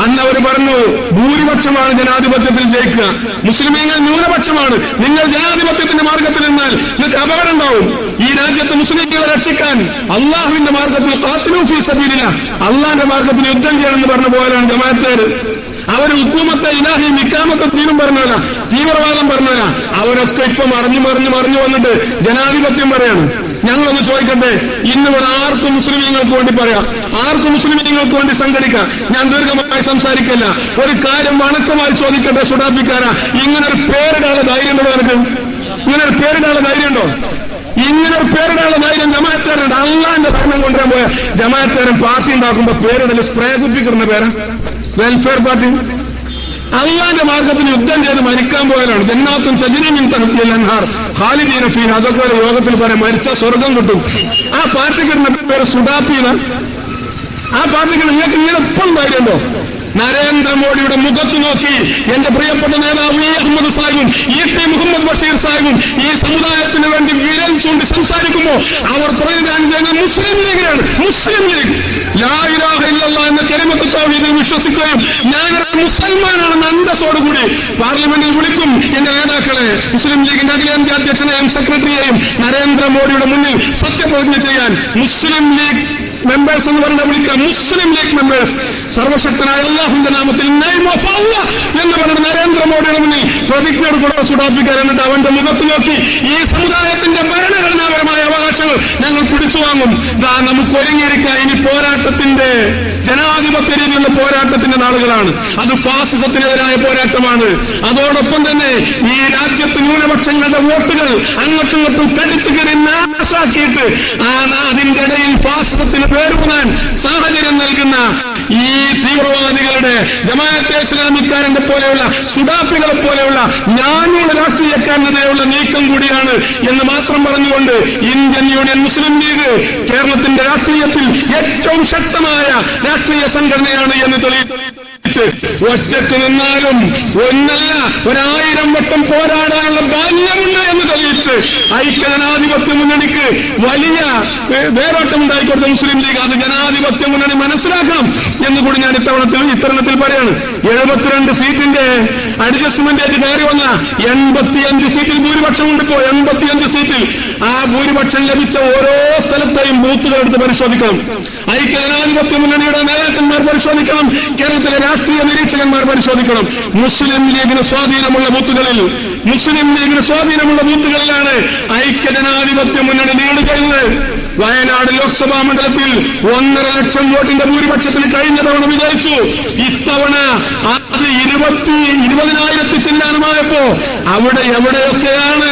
അന്ന് അവർ പറഞ്ഞു ഭൂരിപക്ഷമാണ് ജനാധിപത്യത്തിൽ ജയിക്കുക, മുസ്ലിമീങ്ങൾ ന്യൂനപക്ഷമാണ്, നിങ്ങൾ ജനാധിപത്യത്തിന്റെ മാർഗത്തിൽ നിന്നാൽ നിങ്ങൾക്ക് അപകടം ഉണ്ടാവും. ഈ രാജ്യത്ത് മുസ്ലിങ്ങളെ രക്ഷിക്കാൻ അള്ളാഹുവിന്റെ മാർഗത്തിൽ ഖാത്തിലൂ ഫീ സബീലില്ലാഹ്, അള്ളാന്റെ മാർഗത്തിൽ യുദ്ധം ചെയ്യണമെന്ന് പറഞ്ഞ പോലെയാണ് ജമാഅത്തേർ. അവർ ഹുക്കൂമത്തെ ഇലാഹി ഇഖാമത്തെ ദീനും പറഞ്ഞവരാ, തീവ്രവാദം പറഞ്ഞവരാ. അവരൊക്കെ ഇപ്പൊ മറിഞ്ഞു വന്നിട്ട് ജനാധിപത്യം പറയാണ്. ഞങ്ങളൊന്ന് ചോദിക്കട്ടെ, ഇന്നിവിടെ ആർക്കും മുസ്ലിമീങ്ങൾക്ക് വേണ്ടി പറയാം, ആർക്കും മുസ്ലിമീങ്ങൾക്ക് വേണ്ടി സംഘടിക്കാം. ഞാൻ ദീർഘമായി സംസാരിക്കില്ല. ഒരു കാര്യം വണക്കമായി ചോദിക്കട്ടെ, സുഡാപ്പിക്കാരാ, ഇങ്ങനൊരു പേരിടാനുള്ള ധൈര്യം ഉണ്ടോ? നിനക്ക് ഇങ്ങനൊരു പേരിടാനുള്ള ധൈര്യമുണ്ടോ? ഇങ്ങനൊരു പേരിടാനുള്ള ധൈര്യം ജമാഅത്തേരുണ്ട്. അള്ളാന്റെ ഭരണം കൊണ്ടുവരാൻ പോയ ജമാഅത്തേരൻ പാർട്ടി ഉണ്ടാക്കുമ്പോ പേരിടല് സ്പ്രേ കുപ്പിക്കുന്ന പേരാ വെൽഫെയർ പാർട്ടി. അള്ളാന്റെ മാർഗത്തിൽ യുദ്ധം ചെയ്ത് മരിക്കാൻ പോയാലാണ്. ജന്നാത്തും തജ്രീമിൻ തഹ്തിഹൽ അൻഹാർ ഖാലിദീന ഫീഹ, അതൊക്കെ യോഗത്തിൽ പറയാം, മരിച്ച സ്വർഗം കിട്ടും. ആ പാർട്ടിക്ക് പേര് സുഡാപ്പി. ആ പാർട്ടിക്ക് നിങ്ങൾക്ക് ഇങ്ങനെ എപ്പോഴും ധൈര്യമുണ്ടോ? നരേന്ദ്രമോദിയുടെ മുഖത്ത് നോക്കി എന്റെ പ്രിയപ്പെട്ട നേതാവ് അഹമ്മദ് സാഹിബും ടി മുഹമ്മദ് ബഷീർ സാഹിബും ഈ സമുദായത്തിന് വേണ്ടി വിരൽ ചൂണ്ടി സംസാരിക്കുമ്പോൾ അവർ പ്രതിനിധാനം ചെയ്യുന്ന മുസ്ലിം ലീഗിനാണ്. മുസ്ലിം ലീഗ് ലാ ഇലാഹ ഇല്ലല്ലാഹ് എന്ന കലിമത്ത് തൗഹീദിൽ വിശ്വസിക്കുകയും ഞാനൊരു മുസൽമാനാണെന്ന് അന്തസ്സോടുകൂടി പാർലമെന്റിൽ വിളിക്കും എന്റെ നേതാക്കളെ, മുസ്ലിം ലീഗിന്റെ അഖിലേന്ത്യാ അധ്യക്ഷനെയും സെക്രട്ടറിയെയും നരേന്ദ്രമോദിയുടെ മുന്നിൽ സത്യപ്രതിജ്ഞ ചെയ്യാൻ മുസ്ലിം ലീഗ് മെമ്പേഴ്സ് എന്ന് പറഞ്ഞ വിളിക്കുക. മുസ്ലിം ലീഗ് മെമ്പേഴ്സ് സർവശക്തനായ അല്ലാഹുവിന്റെ നാമത്തിൽ നെയിം ഓഫ് അല്ലാഹ് എന്ന് പറഞ്ഞ നരേന്ദ്രമോദിയുടെ മുന്നിൽ പ്രതിജ്ഞ എടുക്കുന്ന സുഡാപ്പിക്കാർ എന്നിട്ട് അവന്റെ മുഖത്ത് നോക്കി ഈ സമുദായത്തിന്റെ ഭരണഘടനാപരമായ അവകാശങ്ങൾ ഞങ്ങൾ പിടിച്ചു വാങ്ങും. ഇതാ നമുക്ക് ഒരുങ്ങിയിരിക്കാൻ ഇനി പോരാട്ടത്തിന്റെ ജനാധിപത്യ രീതിയിലുള്ള പോരാട്ടത്തിന്റെ നാളുകളാണ്. അത് ഫാസിസത്തിനെതിരായ പോരാട്ടമാണ്. അതോടൊപ്പം തന്നെ ഈ രാജ്യത്ത് ന്യൂനപക്ഷങ്ങളുടെ വോട്ടുകൾ അങ്ങോട്ടും ഇങ്ങോട്ടും കടിച്ചു കയറി നാശാക്കിയിട്ട് അതിന്റെ ഇടയിൽ ഫാസിസത്തിന് പേരുവാൻ സാഹചര്യം നൽകുന്ന ഈ തീവ്രവാദികളുടെ ജമാഅത്തെ ഇസ്ലാമിക്കാരന്റെ പോലെയുള്ള സുഡാപ്പികളെ പോലെയുള്ള ഞാനുള്ള രാഷ്ട്രീയക്കാരനെതിരെയുള്ള നീക്കം കൂടിയാണ് എന്ന് മാത്രം പറഞ്ഞുകൊണ്ട് ഇന്ത്യൻ യൂണിയൻ മുസ്ലിം ലീഗ് കേരളത്തിന്റെ രാഷ്ട്രീയത്തിൽ ഏറ്റവും ശക്തമായ രാഷ്ട്രീയ സംഘടനയാണ് എന്ന് തെളിയിച്ച് ഒറ്റക്ക് നിന്നാലും ഒന്നല്ല 1000 വട്ടം പോരാടാനുള്ള ബാല്യമുണ്ട് എന്ന് തെളിയിച്ച് ഐക്യജനാധിപത്യ മുന്നണിക്ക് വലിയ വേരോട്ടം ഉണ്ടായിക്കൊടുത്ത മുസ്ലിം ലീഗ് അത് ജനാധിപത്യ മുന്നണി മനസ്സിലാക്കണം എന്നുകൂടി ഞാൻ ഇത്തരണത്തിൽ പറയാണ്. 72 സീറ്റിന്റെ അഡ്ജസ്റ്റ്മെന്റ് ആയിട്ട് കയറി വന്ന 85 സീറ്റിൽ ഭൂരിപക്ഷം ഉണ്ടിപ്പോ. 85 സീറ്റിൽ ആ ഭൂരിപക്ഷം ലഭിച്ച ഓരോ സ്ഥലത്തെയും ബൂത്തുകളെടുത്ത് പരിശോധിക്കണം. ഐക്യജനാധിപത്യ മുന്നണിയുടെ നേതാക്കന്മാർ പരിശോധിക്കണം. കേരളത്തിലെ രാഷ്ട്രീയ നിരീക്ഷകന്മാർ പരിശോധിക്കണം. മുസ്ലിം ലീഗിന് സ്വാധീനമുള്ള ബൂത്തുകളിലാണ് ഐക്യജനാധിപത്യ മുന്നണി ലീഡ് ചെയ്യുന്നത്. വയനാട് ലോക്സഭാ മണ്ഡലത്തിൽ 1.5 ലക്ഷം വോട്ടിന്റെ ഭൂരിപക്ഷത്തിന് കഴിഞ്ഞ തവണ വിജയിച്ചു. ഇത്തവണ അത് 20,000 ചില്ലാനമായപ്പോ അവിടെ എവിടെയൊക്കെയാണ്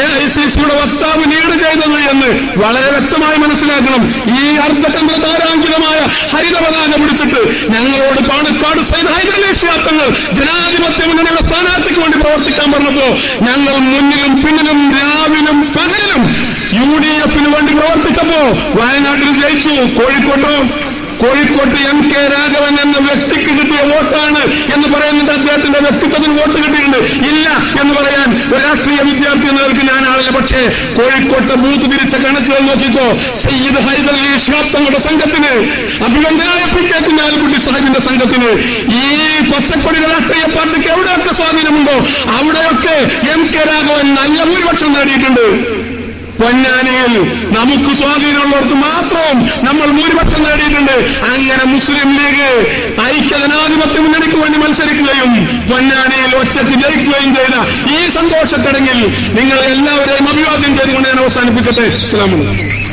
AICCയുടെ വക്താവ് ലീഡ് ചെയ്തത് എന്ന് വളരെ വ്യക്തമായി മനസ്സിലാക്കണം. ഈ അർദ്ധചന്ദ്ര താരാങ്കിതമായ ഹരിത പതാക പിടിച്ചിട്ട് ഞങ്ങളോട് പാണക്കാട് സയ്യിദ് ഹൈദരലി ശിഹാബ് തങ്ങൾ ജനാധിപത്യ മുന്നണിയുടെ സ്ഥാനാർത്ഥിക്ക് വേണ്ടി പ്രവർത്തിക്കാൻ പറഞ്ഞപ്പോ ഞങ്ങൾ മുന്നിലും പിന്നിലും രാവിലും പകലും UDFന് വേണ്ടി പ്രവർത്തിച്ചപ്പോ വയനാട്ടിൽ ജയിച്ചു. കോഴിക്കോട്ട് MK രാഘവൻ എന്ന വ്യക്തിക്ക് കിട്ടിയ വോട്ടാണ് എന്ന് പറയുന്നത് അദ്ദേഹത്തിന്റെ വ്യക്തിത്വത്തിന് വോട്ട് കിട്ടിയിട്ടുണ്ട്. ഇല്ല എന്ന് പറയാൻ ഒരു രാഷ്ട്രീയ വിദ്യാർത്ഥി എന്ന നിലയ്ക്ക് ഞാൻ ആളില്ല. പക്ഷേ കോഴിക്കോട്ടെ ബൂത്ത് തിരിച്ച കണക്കുകൾ നോക്കിക്കോ. സയ്യിദ് ഹൈദരലി ശിഹാബ് തങ്ങളുടെ സംഘത്തിന്, അഭിനന്ദനായ PK കുഞ്ഞാലിക്കുട്ടി സാഹിബിന്റെ സംഘത്തിന്, ഈ പച്ചക്കൊടി രാഷ്ട്രീയ പാർട്ടിക്ക് എവിടെയൊക്കെ സ്വാധീനമുണ്ടോ അവിടെയൊക്കെ MK രാഘവൻ നല്ല ഭൂരിപക്ഷം നേടിയിട്ടുണ്ട്. പൊന്നാനിയിൽ നമുക്ക് സ്വാധീനമുള്ളവർക്ക് മാത്രവും നമ്മൾ ഭൂരിപക്ഷം നേടിയിട്ടുണ്ട്. അങ്ങനെ മുസ്ലിം ലീഗ് ഐക്യജനാധിപത്യ മുന്നണിക്ക് വേണ്ടി മത്സരിക്കുകയും പൊന്നാനിയിൽ ഒറ്റയ്ക്ക് ജയിക്കുകയും ചെയ്ത ഈ സന്തോഷ ചടങ്ങിൽ നിങ്ങൾ എല്ലാവരെയും അഭിവാദ്യം ചെയ്തുകൊണ്ട് ഞാൻ അവസാനിപ്പിക്കട്ടെ. അസ്സലാമു അലൈക്കും.